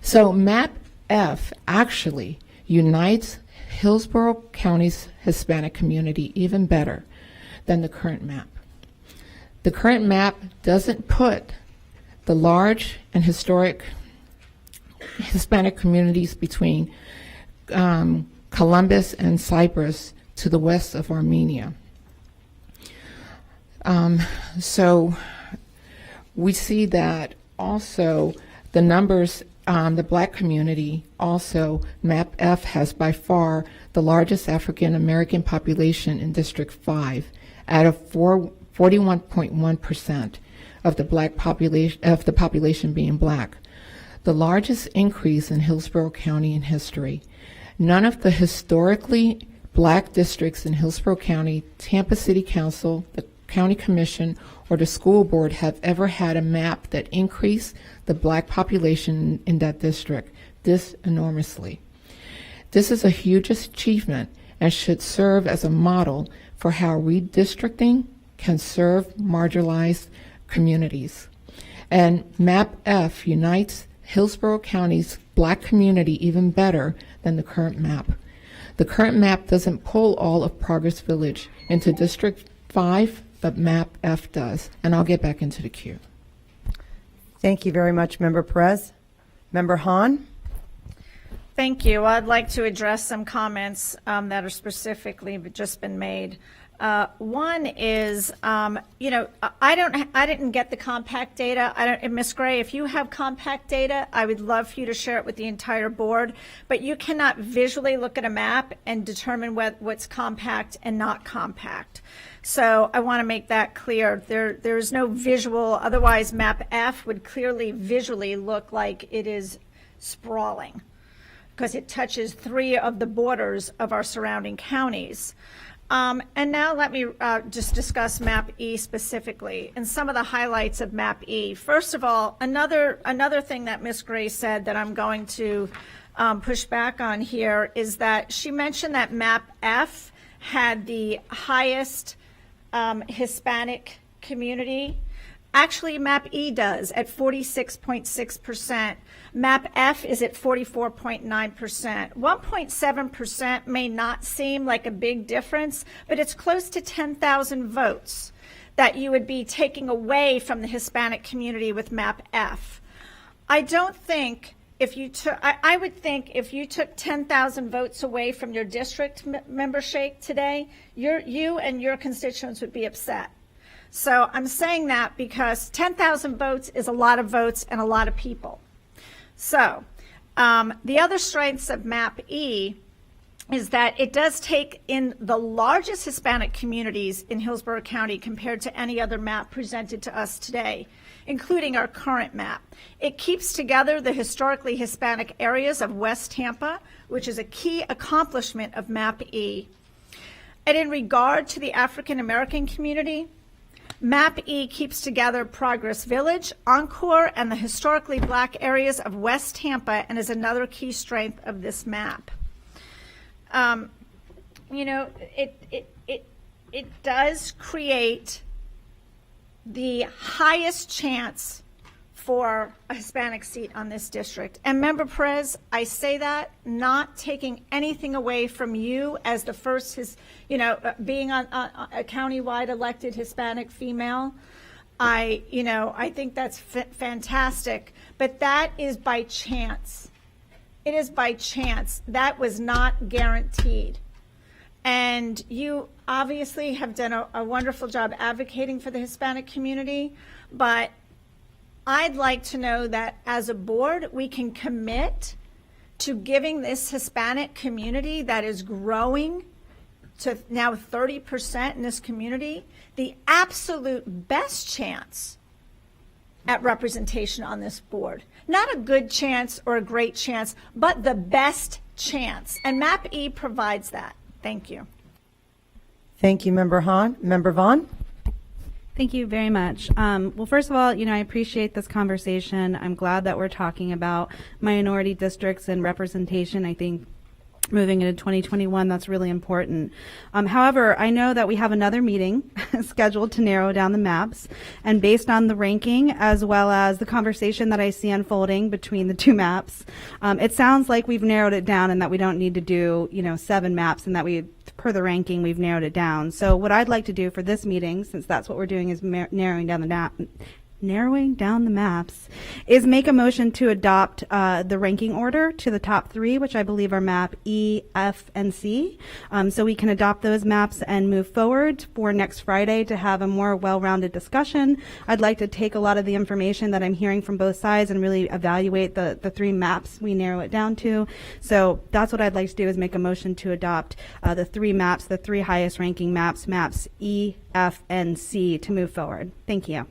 So map F actually unites Hillsborough County's Hispanic community even better than the current map. The current map doesn't put the large and historic Hispanic communities between Columbus and Cyprus to the west of Armenia. So we see that also the numbers, the Black community also, map F has by far the largest African American population in District 5 out of 41.1% of the Black population, of the population being Black. The largest increase in Hillsborough County in history. None of the historically Black districts in Hillsborough County, Tampa City Council, the County Commission or the school board have ever had a map that increased the black population in that district this enormously. This is a huge achievement and should serve as a model for how redistricting can serve marginalized communities. And Map F unites Hillsborough County's black community even better than the current map. The current map doesn't pull all of Progress Village into District 5, but Map F does. And I'll get back into the queue. Thank you very much, Member Perez. Member Hahn? Thank you. I'd like to address some comments that are specifically just been made. One is, I didn't get the compact data. Ms. Gray, if you have compact data, I would love for you to share it with the entire board. But you cannot visually look at a map and determine what's compact and not compact. So I want to make that clear. There is no visual. Otherwise, Map F would clearly visually look like it is sprawling, because it touches 3 of the borders of our surrounding counties. And now let me just discuss Map E specifically and some of the highlights of Map E. First of all, another thing that Ms. Gray said that I'm going to push back on here is that she mentioned that Map F had the highest Hispanic community. Actually, Map E does at 46.6%. Map F is at 44.9%. 1.7% may not seem like a big difference, but it's close to 10,000 votes that you would be taking away from the Hispanic community with Map F. I don't think if you took, I would think if you took 10,000 votes away from your district membership today, you and your constituents would be upset. So I'm saying that because 10,000 votes is a lot of votes and a lot of people. So the other strengths of Map E is that it does take in the largest Hispanic communities in Hillsborough County compared to any other map presented to us today, including our current map. It keeps together the historically Hispanic areas of West Tampa, which is a key accomplishment of Map E. And in regard to the African American community, Map E keeps together Progress Village, Encore, and the historically black areas of West Tampa, and is another key strength of this map. It does create the highest chance for a Hispanic seat on this district. And Member Perez, I say that not taking anything away from you as the first, being on a countywide elected Hispanic female. I think that's fantastic, but that is by chance. It is by chance. That was not guaranteed. And you obviously have done a wonderful job advocating for the Hispanic community, but I'd like to know that as a board, we can commit to giving this Hispanic community that is growing to now 30% in this community, the absolute best chance at representation on this board. Not a good chance or a great chance, but the best chance. And Map E provides that. Thank you. Thank you, Member Hahn. Member Vaughn? Thank you very much. Well, first of all, I appreciate this conversation. I'm glad that we're talking about minority districts and representation. I think moving into 2021, that's really important. However, I know that we have another meeting scheduled to narrow down the maps, and based on the ranking as well as the conversation that I see unfolding between the two maps, it sounds like we've narrowed it down and that we don't need to do 7 maps, and that per the ranking, we've narrowed it down. So what I'd like to do for this meeting, since that's what we're doing, is narrowing down the maps, is make a motion to adopt the ranking order to the top 3, which I believe are map E, F, and C. So we can adopt those maps and move forward for next Friday to have a more well-rounded discussion. I'd like to take a lot of the information that I'm hearing from both sides and really evaluate the 3 maps we narrow it down to. So that's what I'd like to do, is make a motion to adopt the 3 maps, the 3 highest ranking maps, maps E, F, and C, to move forward. Thank you.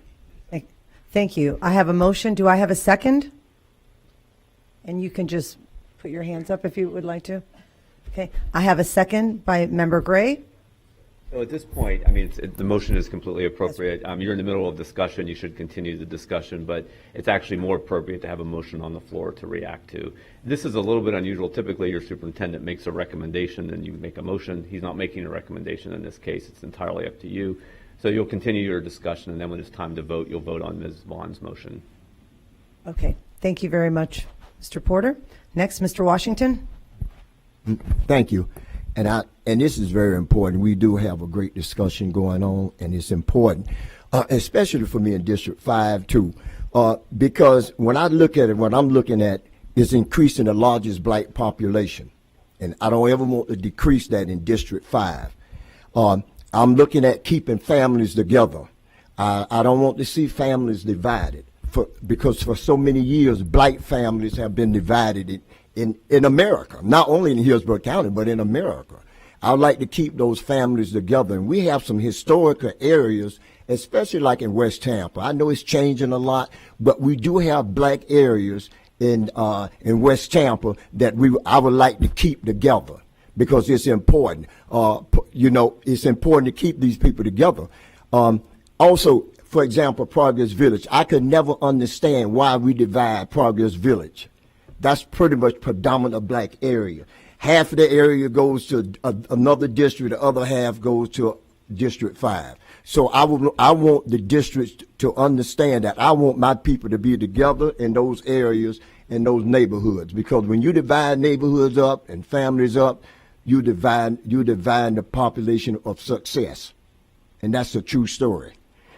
Thank you. I have a motion. Do I have a second? And you can just put your hands up if you would like to. Okay. I have a second by Member Gray. So at this point, I mean, the motion is completely appropriate. You're in the middle of discussion. You should continue the discussion, but it's actually more appropriate to have a motion on the floor to react to. This is a little bit unusual. Typically, your superintendent makes a recommendation and you make a motion. He's not making a recommendation in this case. It's entirely up to you. So you'll continue your discussion, and then when it's time to vote, you'll vote on Ms. Vaughn's motion. Okay. Thank you very much, Mr. Porter. Next, Mr. Washington. Thank you. And this is very important. We do have a great discussion going on, and it's important, especially for me in District 5 too, because when I look at it, what I'm looking at is increasing the largest black population, and I don't ever want to decrease that in District 5. I'm looking at keeping families together. I don't want to see families divided, because for so many years, black families have been divided in America, not only in Hillsborough County, but in America. I would like to keep those families together. And we have some historical areas, especially like in West Tampa. I know it's changing a lot, but we do have black areas in West Tampa that I would like to keep together because it's important. It's important to keep these people together. Also, for example, Progress Village. I could never understand why we divide Progress Village. That's pretty much predominant black area. Half of the area goes to another district, the other half goes to District 5. So I want the districts to understand that I want my people to be together in those areas, in those neighborhoods. Because when you divide neighborhoods up and families up, you divide the population of success. And that's a true story.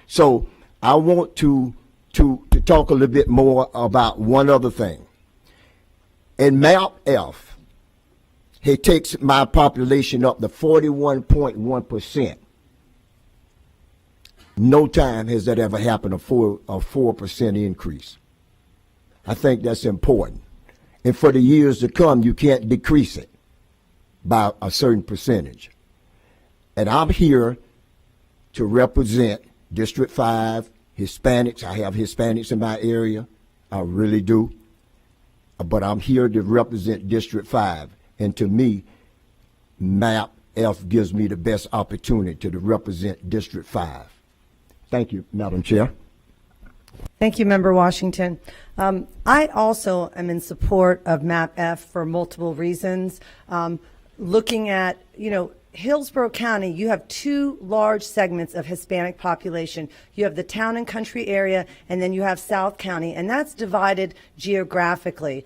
So I want to talk a little bit more about one other thing. In MAP F, he takes my population up to 41.1%. No time has that ever happened, a 4% increase. I think that's important. And for the years to come, you can't decrease it by a certain percentage. And I'm here to represent District 5, Hispanics. I have Hispanics in my area. I really do. But I'm here to represent District 5. And to me, MAP F gives me the best opportunity to represent District 5. Thank you, Madam Chair. Thank you, Member Washington. I also am in support of MAP F for multiple reasons. Looking at, Hillsborough County, you have two large segments of Hispanic population. You have the town and country area, and then you have South County, and that's divided geographically.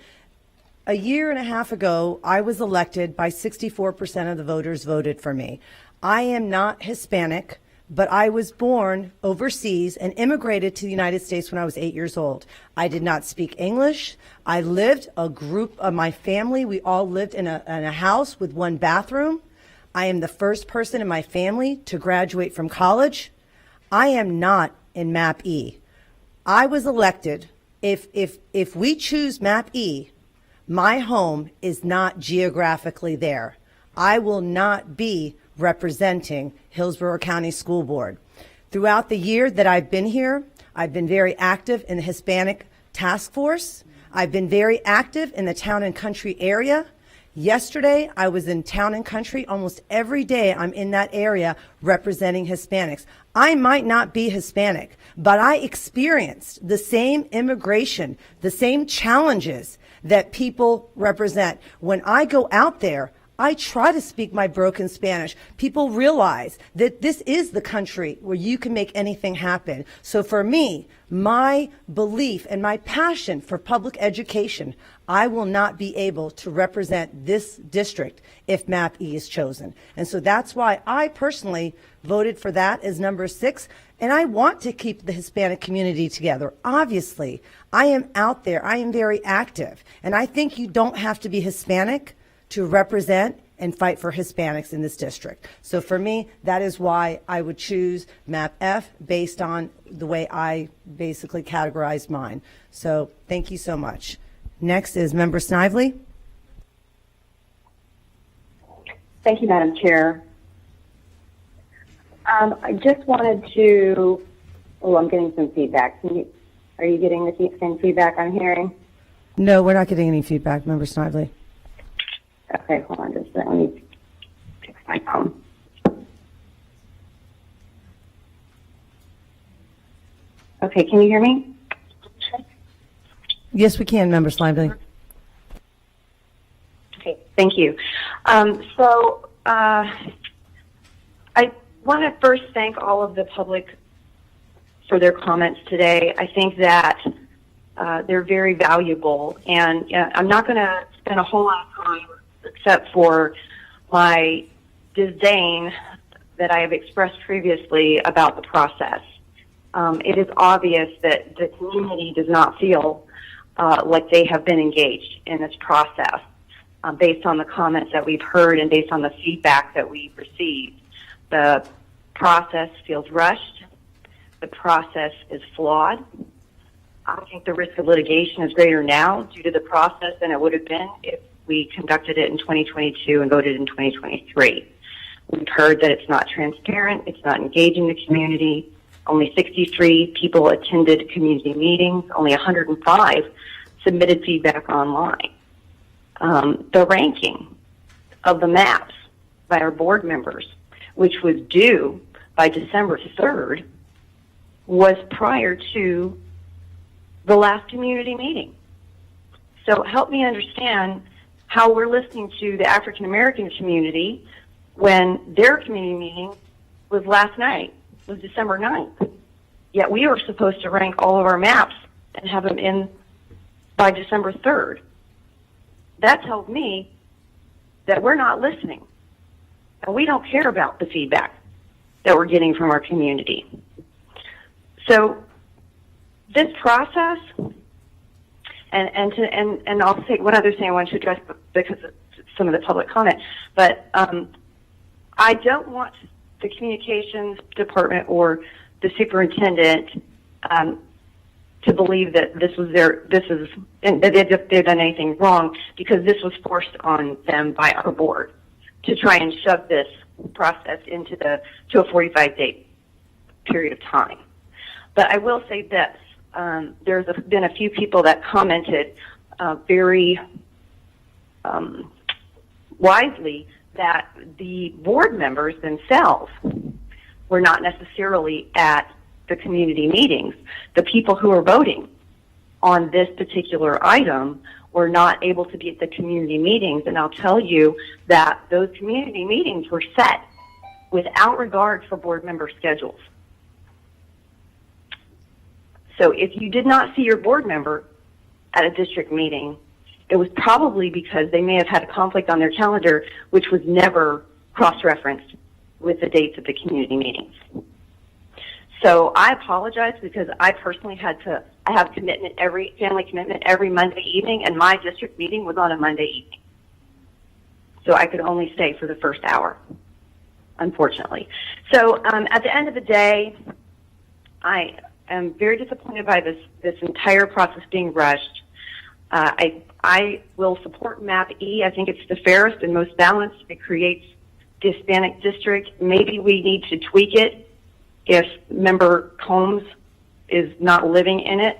A year and a half ago, I was elected by 64% of the voters voted for me. I am not Hispanic, but I was born overseas and immigrated to the United States when I was 8 years old. I did not speak English. I lived, a group of my family, we all lived in a house with one bathroom. I am the first person in my family to graduate from college. I am not in MAP E. I was elected. If we choose MAP E, my home is not geographically there. I will not be representing Hillsborough County School Board. Throughout the year that I've been here, I've been very active in the Hispanic Task Force. I've been very active in the town and country area. Yesterday, I was in town and country. Almost every day, I'm in that area representing Hispanics. I might not be Hispanic, but I experienced the same immigration, the same challenges that people represent. When I go out there, I try to speak my broken Spanish. People realize that this is the country where you can make anything happen. So for me, my belief and my passion for public education, I will not be able to represent this district if MAP E is chosen. And so that's why I personally voted for that as number 6. And I want to keep the Hispanic community together. Obviously, I am out there. I am very active. And I think you don't have to be Hispanic to represent and fight for Hispanics in this district. So for me, that is why I would choose MAP F based on the way I basically categorized mine. So thank you so much. Next is Member Snively. Thank you, Madam Chair. I just wanted to, I'm getting some feedback. Are you getting the same feedback I'm hearing? No, we're not getting any feedback, Member Snively. Okay, hold on just a second. Let me fix my phone. Okay, can you hear me? Yes, we can, Member Slimely. Okay, thank you. I want to first thank all of the public for their comments today. I think that they're very valuable, and I'm not going to spend a whole lot of time except for my disdain that I have expressed previously about the process. It is obvious that the community does not feel like they have been engaged in this process based on the comments that we've heard and based on the feedback that we've received. The process feels rushed. The process is flawed. I think the risk of litigation is greater now due to the process than it would have been if we conducted it in 2022 and voted in 2023. We've heard that it's not transparent, it's not engaging the community. Only 63 people attended community meetings, only 105 submitted feedback online. The ranking of the maps by our board members, which was due by December 3rd, was prior to the last community meeting. So help me understand how we're listening to the African American community when their community meeting was last night, was December 9th. Yet we were supposed to rank all of our maps and have them in by December 3rd. That tells me that we're not listening, and we don't care about the feedback that we're getting from our community. So this process, and I'll say one other thing I want to address because of some of the public comment, but I don't want the communications department or the superintendent to believe that they've done anything wrong, because this was forced on them by our board to try and shove this process into to a 45-day period of time. But I will say this: there's been a few people that commented very wisely that the board members themselves were not necessarily at the community meetings. The people who are voting on this particular item were not able to be at the community meetings, and I'll tell you that those community meetings were set without regard for board member schedules. So if you did not see your board member at a district meeting, it was probably because they may have had a conflict on their calendar, which was never cross-referenced with the dates of the community meetings. So I apologize, because I personally I have family commitment every Monday evening, and my district meeting was on a Monday evening. So I could only stay for the first hour, unfortunately. So at the end of the day, I am very disappointed by this entire process being rushed. I will support MAP E. I think it's the fairest and most balanced. It creates the Hispanic district. Maybe we need to tweak it if Member Combs is not living in it.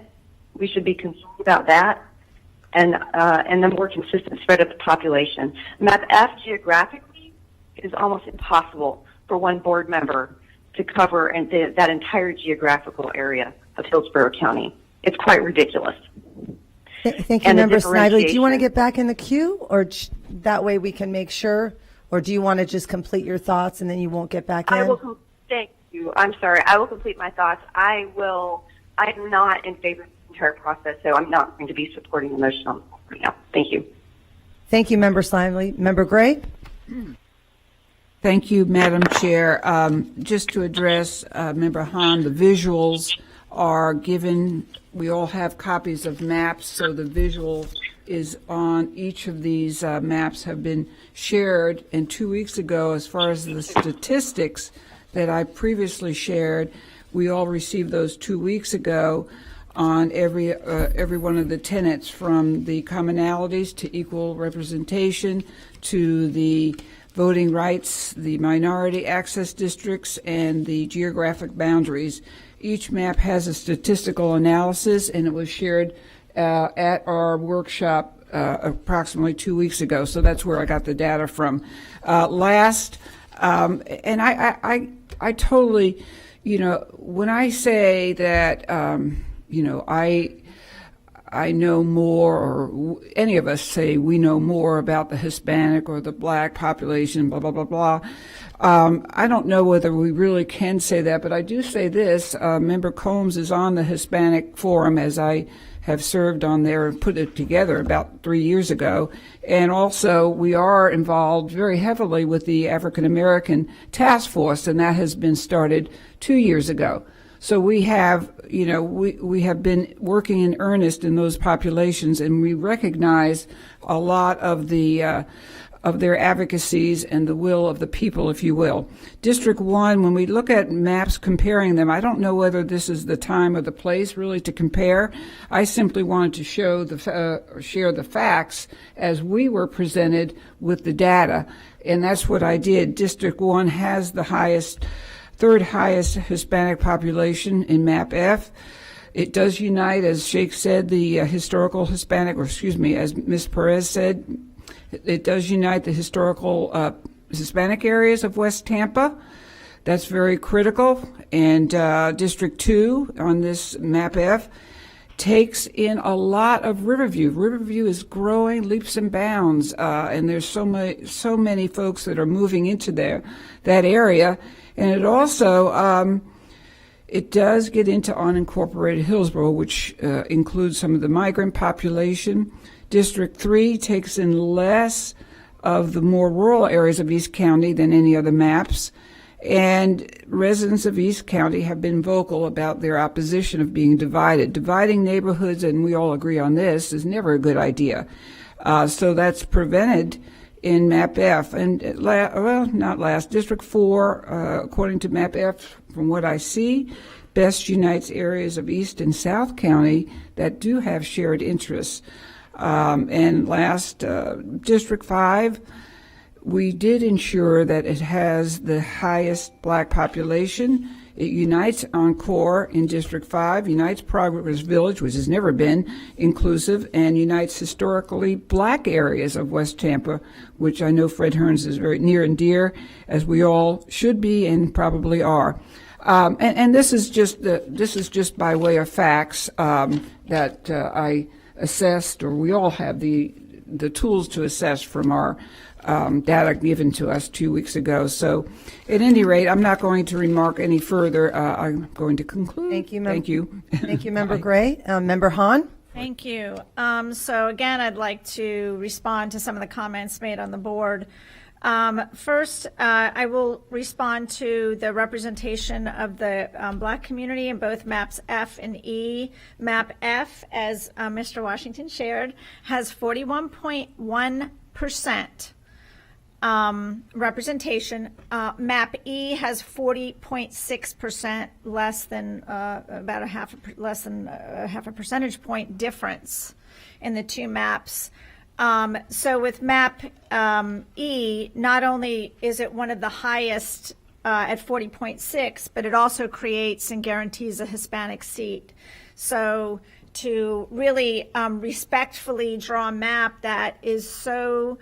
We should be concerned about that, and the more consistent spread of the population. MAP F geographically is almost impossible for one board member to cover that entire geographical area of Hillsborough County. It's quite ridiculous. Thank you, Member Snively. Do you want to get back in the queue, or that way we can make sure, or do you want to just complete your thoughts and then you won't get back in? Thank you. I'm sorry. I will complete my thoughts. I'm not in favor of the entire process, so I'm not going to be supporting the motion on the floor right now. Thank you. Thank you, Member Snively. Member Gray? Thank you, Madam Chair. Just to address Member Hahn, the visuals are given. We all have copies of maps, so the visual is on each of these maps have been shared. And 2 weeks ago, as far as the statistics that I previously shared, we all received those 2 weeks ago on every one of the tenets, from the commonalities to equal representation to the voting rights, the minority access districts, and the geographic boundaries. Each map has a statistical analysis, and it was shared at our workshop approximately 2 weeks ago. So that's where I got the data from. And I totally, when I say that, I know more, or any of us say we know more about the Hispanic or the black population, blah, blah, blah, blah. I don't know whether we really can say that, but I do say this. Member Combs is on the Hispanic Forum, as I have served on there and put it together about 3 years ago. And also, we are involved very heavily with the African American Task Force, and that has been started 2 years ago. So we have, we have been working in earnest in those populations, and we recognize a lot of the of their advocacies and the will of the people, if you will. District 1, when we look at maps comparing them, I don't know whether this is the time or the place really to compare. I simply wanted to show share the facts as we were presented with the data, and that's what I did. District 1 has the third highest Hispanic population in Map F. It does unite, as Sheikh said, the historical Hispanic, or excuse me, as Ms. Perez said, it does unite the historical Hispanic areas of West Tampa. That's very critical. And District 2 on this Map F takes in a lot of Riverview. Riverview is growing leaps and bounds, and there's so many folks that are moving into that area. And it also, it does get into unincorporated Hillsborough, which includes some of the migrant population. District 3 takes in less of the more rural areas of East County than any other maps. And residents of East County have been vocal about their opposition of being divided. Dividing neighborhoods, and we all agree on this, is never a good idea. So that's prevented in Map F. And, not last, District 4, according to Map F, from what I see, best unites areas of East and South County that do have shared interests. And last, District 5, we did ensure that it has the highest black population. It unites Encore in District 5, unites Progress Village, which has never been inclusive, and unites historically black areas of West Tampa, which I know Fred Hearns is very near and dear, as we all should be and probably are. And this is just by way of facts that I assessed, or we all have the tools to assess from our data given to us 2 weeks ago. So at any rate, I'm not going to remark any further. I'm going to conclude. Thank you. Thank you. Thank you, Member Gray. Member Hahn? Thank you. So again, I'd like to respond to some of the comments made on the board. First, I will respond to the representation of the black community in both maps F and E. Map F, as Mr. Washington shared, has 41.1% representation. Map E has 40.6%, less than less than a half a percentage point difference in the two maps. So with Map E, not only is it one of the highest at 40.6, but it also creates and guarantees a Hispanic seat. So to really respectfully draw a map that is so,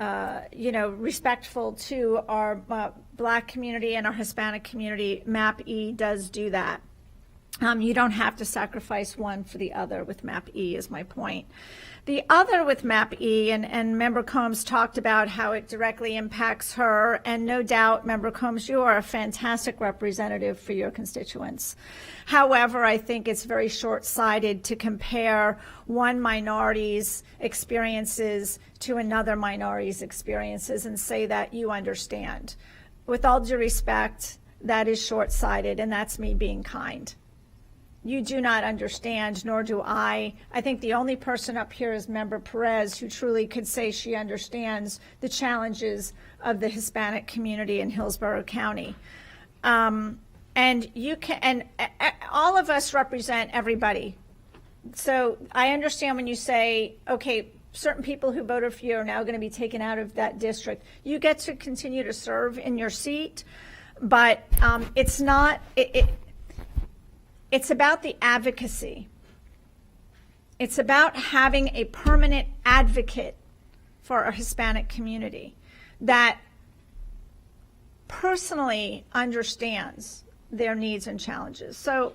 respectful to our black community and our Hispanic community, Map E does do that. You don't have to sacrifice one for the other with Map E, is my point. The other with Map E, and Member Combs talked about how it directly impacts her, and no doubt, Member Combs, you are a fantastic representative for your constituents. However, I think it's very short-sighted to compare one minority's experiences to another minority's experiences and say that you understand. With all due respect, that is short-sighted, and that's me being kind. You do not understand, nor do I. I think the only person up here is Member Perez, who truly could say she understands the challenges of the Hispanic community in Hillsborough County. And you can, and all of us represent everybody. So I understand when you say, okay, certain people who voted for you are now going to be taken out of that district. You get to continue to serve in your seat, but it's not. It's about the advocacy. It's about having a permanent advocate for our Hispanic community that personally understands their needs and challenges. So,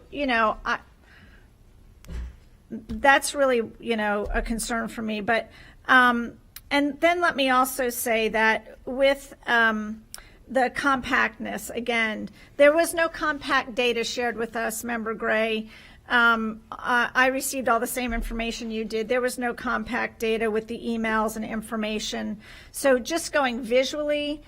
that's really, a concern for me. But, and then let me also say that with the compactness, again, there was no compact data shared with us, Member Gray. I received all the same information you did. There was no compact data with the emails and information. So just going visually,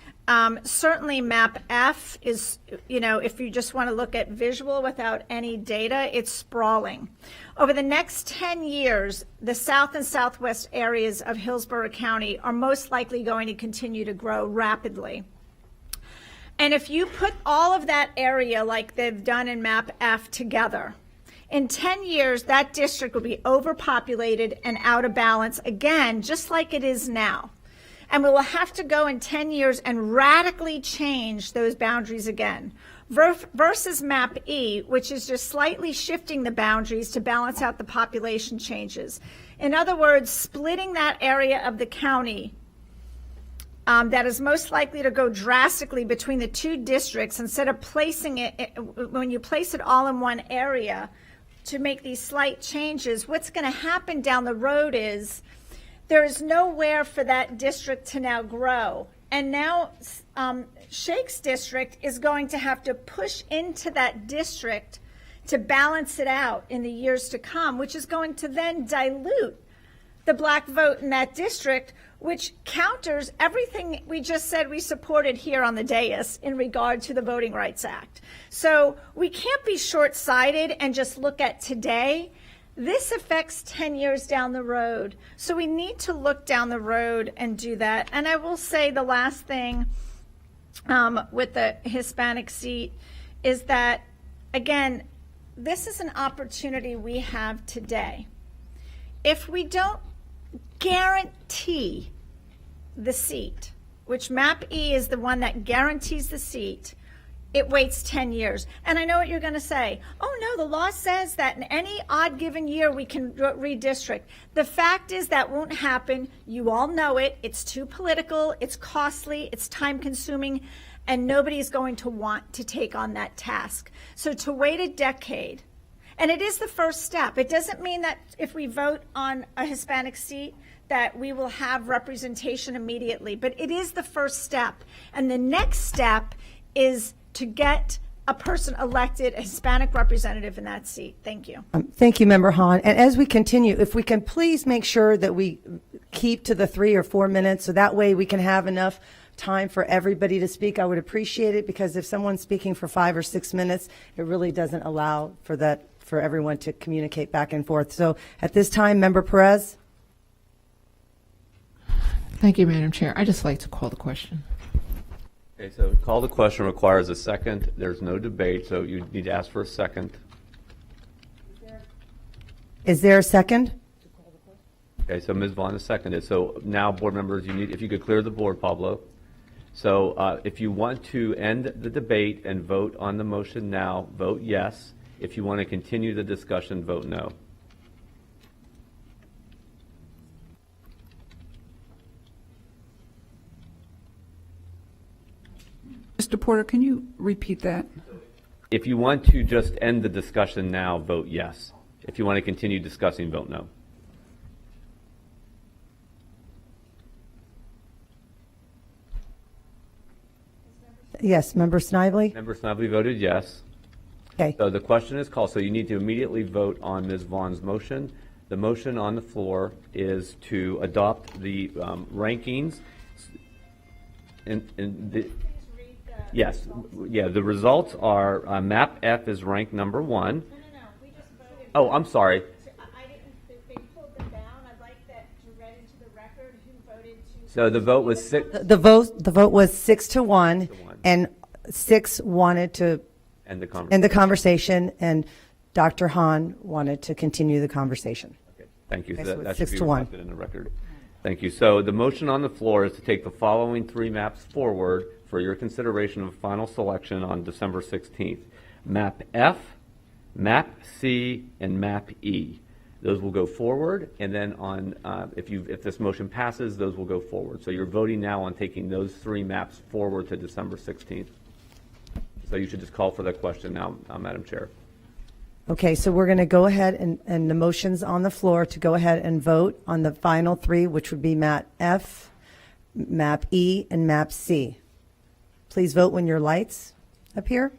certainly map F is, if you just want to look at visual without any data, it's sprawling. Over the next 10 years, the south and southwest areas of Hillsborough County are most likely going to continue to grow rapidly. And if you put all of that area like they've done in map F together, in 10 years, that district will be overpopulated and out of balance again, just like it is now. And we will have to go in 10 years and radically change those boundaries again. Versus map E, which is just slightly shifting the boundaries to balance out the population changes. In other words, splitting that area of the county that is most likely to go drastically between the two districts, instead of placing it, when you place it all in one area to make these slight changes, what's going to happen down the road is there is nowhere for that district to now grow. And now Shake's district is going to have to push into that district to balance it out in the years to come, which is going to then dilute the black vote in that district, which counters everything we just said we supported here on the dais in regard to the Voting Rights Act. So we can't be short-sighted and just look at today. This affects 10 years down the road. So we need to look down the road and do that. And I will say the last thing with the Hispanic seat is that, again, this is an opportunity we have today. If we don't guarantee the seat, which map E is the one that guarantees the seat, it waits 10 years. And I know what you're going to say. Oh, no, the law says that in any odd given year we can redistrict. The fact is that won't happen. You all know it. It's too political. It's costly. It's time consuming. And nobody is going to want to take on that task. So to wait a decade, and it is the first step. It doesn't mean that if we vote on a Hispanic seat that we will have representation immediately, but it is the first step. And the next step is to get a person elected, a Hispanic representative in that seat. Thank you. Thank you, Member Hahn. And as we continue, if we can please make sure that we keep to the 3 or 4 minutes, so that way we can have enough time for everybody to speak, I would appreciate it, because if someone's speaking for 5 or 6 minutes, it really doesn't allow for that, for everyone to communicate back and forth. So at this time, Member Perez. Thank you, Madam Chair. I just like to call the question. Okay, so call the question requires a second. There's no debate, so you need to ask for a second. Is there a second? Okay, so Ms. Vaughn has seconded. So now, board members, you need, if you could clear the board, Pablo. So if you want to end the debate and vote on the motion now, vote yes. If you want to continue the discussion, vote no. Mr. Porter, can you repeat that? If you want to just end the discussion now, vote yes. If you want to continue discussing, vote no. Yes, Member Snively? Member Snively voted yes. Okay. So the question is called, so you need to immediately vote on Ms. Vaughn's motion. The motion on the floor is to adopt the rankings. Yes, yeah, the results are map F is ranked number 1. Oh, I'm sorry. So the vote was 6. The vote was 6-1, and 6 wanted to end the conversation, and Dr. Hahn wanted to continue the conversation. Okay, thank you. Okay, So so that it's should 6-1. be reflected in the record. Thank you. So the motion on the floor is to take the following 3 maps forward for your consideration of final selection on December 16th. Map F, Map C, and Map E. Those will go forward, and then on if this motion passes, those will go forward. So you're voting now on taking those 3 maps forward to December 16th. So you should just call for that question now, Madam Chair. Okay, so we're going to go ahead and the motion's on the floor to go ahead and vote on the final 3, which would be map F, map E, and map C. Please vote when your lights appear.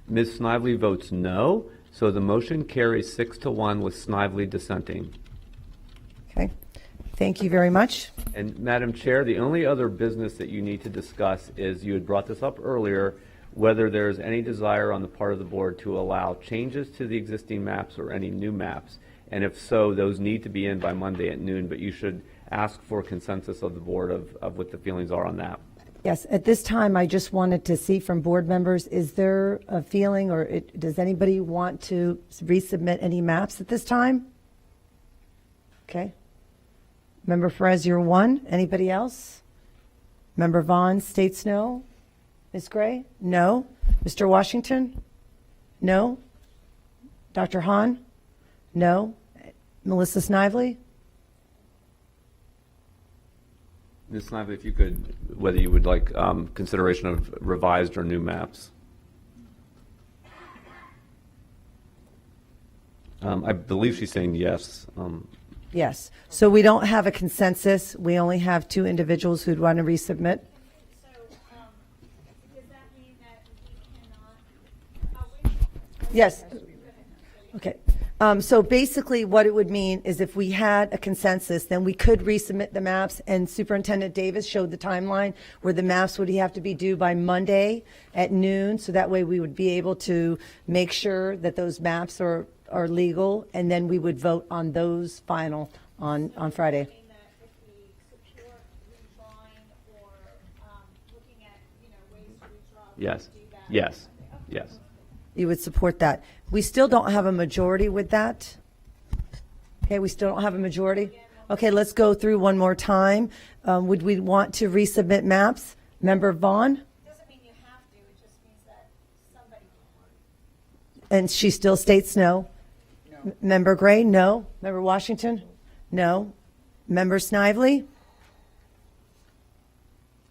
Ms. Snively votes no, so the motion carries 6-1 with Snively dissenting. Okay, thank you very much. And Madam Chair, the only other business that you need to discuss is, you had brought this up earlier, whether there's any desire on the part of the board to allow changes to the existing maps or any new maps. And if so, those need to be in by Monday at noon, but you should ask for consensus of the board of what the feelings are on that. Yes, at this time, I just wanted to see from board members, is there a feeling or does anybody want to resubmit any maps at this time? Okay. Member Perez, you're 1. Anybody else? Member Vaughn states no. Ms. Gray? No. Mr. Washington? No. Dr. Hahn? No. Melissa Snively? Ms. Snively, if you could, whether you would like consideration of revised or new maps. I believe she's saying yes. Yes. So we don't have a consensus. We only have 2 individuals who'd want to resubmit. Yes. Okay. So basically what it would mean is if we had a consensus, then we could resubmit the maps, and Superintendent Davis showed the timeline where the maps would have to be due by Monday at noon, so that way we would be able to make sure that those maps are legal, and then we would vote on those final on Friday. Yes. Yes. Yes. You would support that. We still don't have a majority with that. Okay, we still don't have a majority. Okay, let's go through one more time. Would we want to resubmit maps? Member Vaughn? Doesn't mean you have to, it just means that somebody And she still states no. Member Gray, no. Member Washington, no. Member Snively?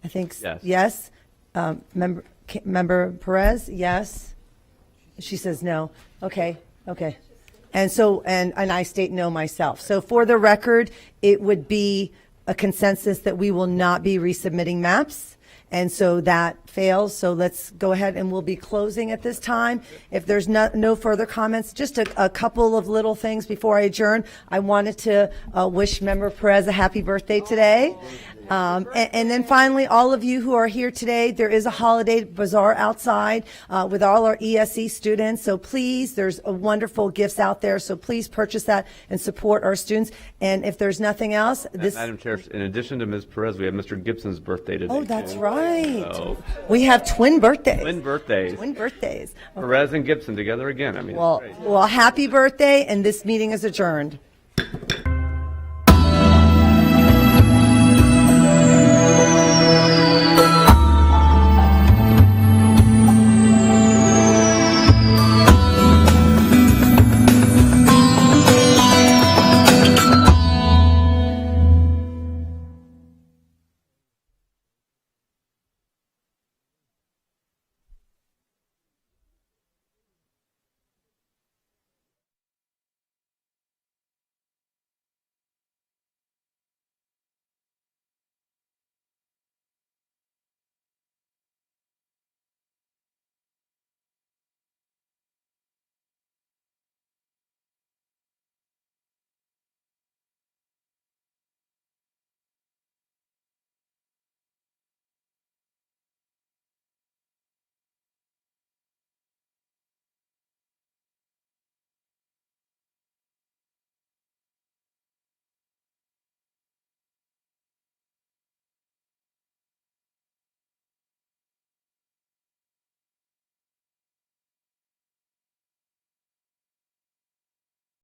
I think yes. Member Perez, yes. She says no. Okay. And so, and I state no myself. So for the record, it would be a consensus that we will not be resubmitting maps. And so that fails. So let's go ahead and we'll be closing at this time. If there's no further comments, just a couple of little things before I adjourn. I wanted to wish Member Perez a happy birthday today. And then finally, all of you who are here today, there is a holiday bazaar outside with all our ESE students. So please, there's wonderful gifts out there. So please purchase that and support our students. And if there's nothing else, Madam Chair, in addition to Ms. Perez, we have Mr. Gibson's birthday today. Oh, that's too. right. So, we have twin birthdays. twin birthdays. Twin birthdays. Perez and Gibson together again. I mean, it's great. Well, happy birthday, and this meeting is adjourned.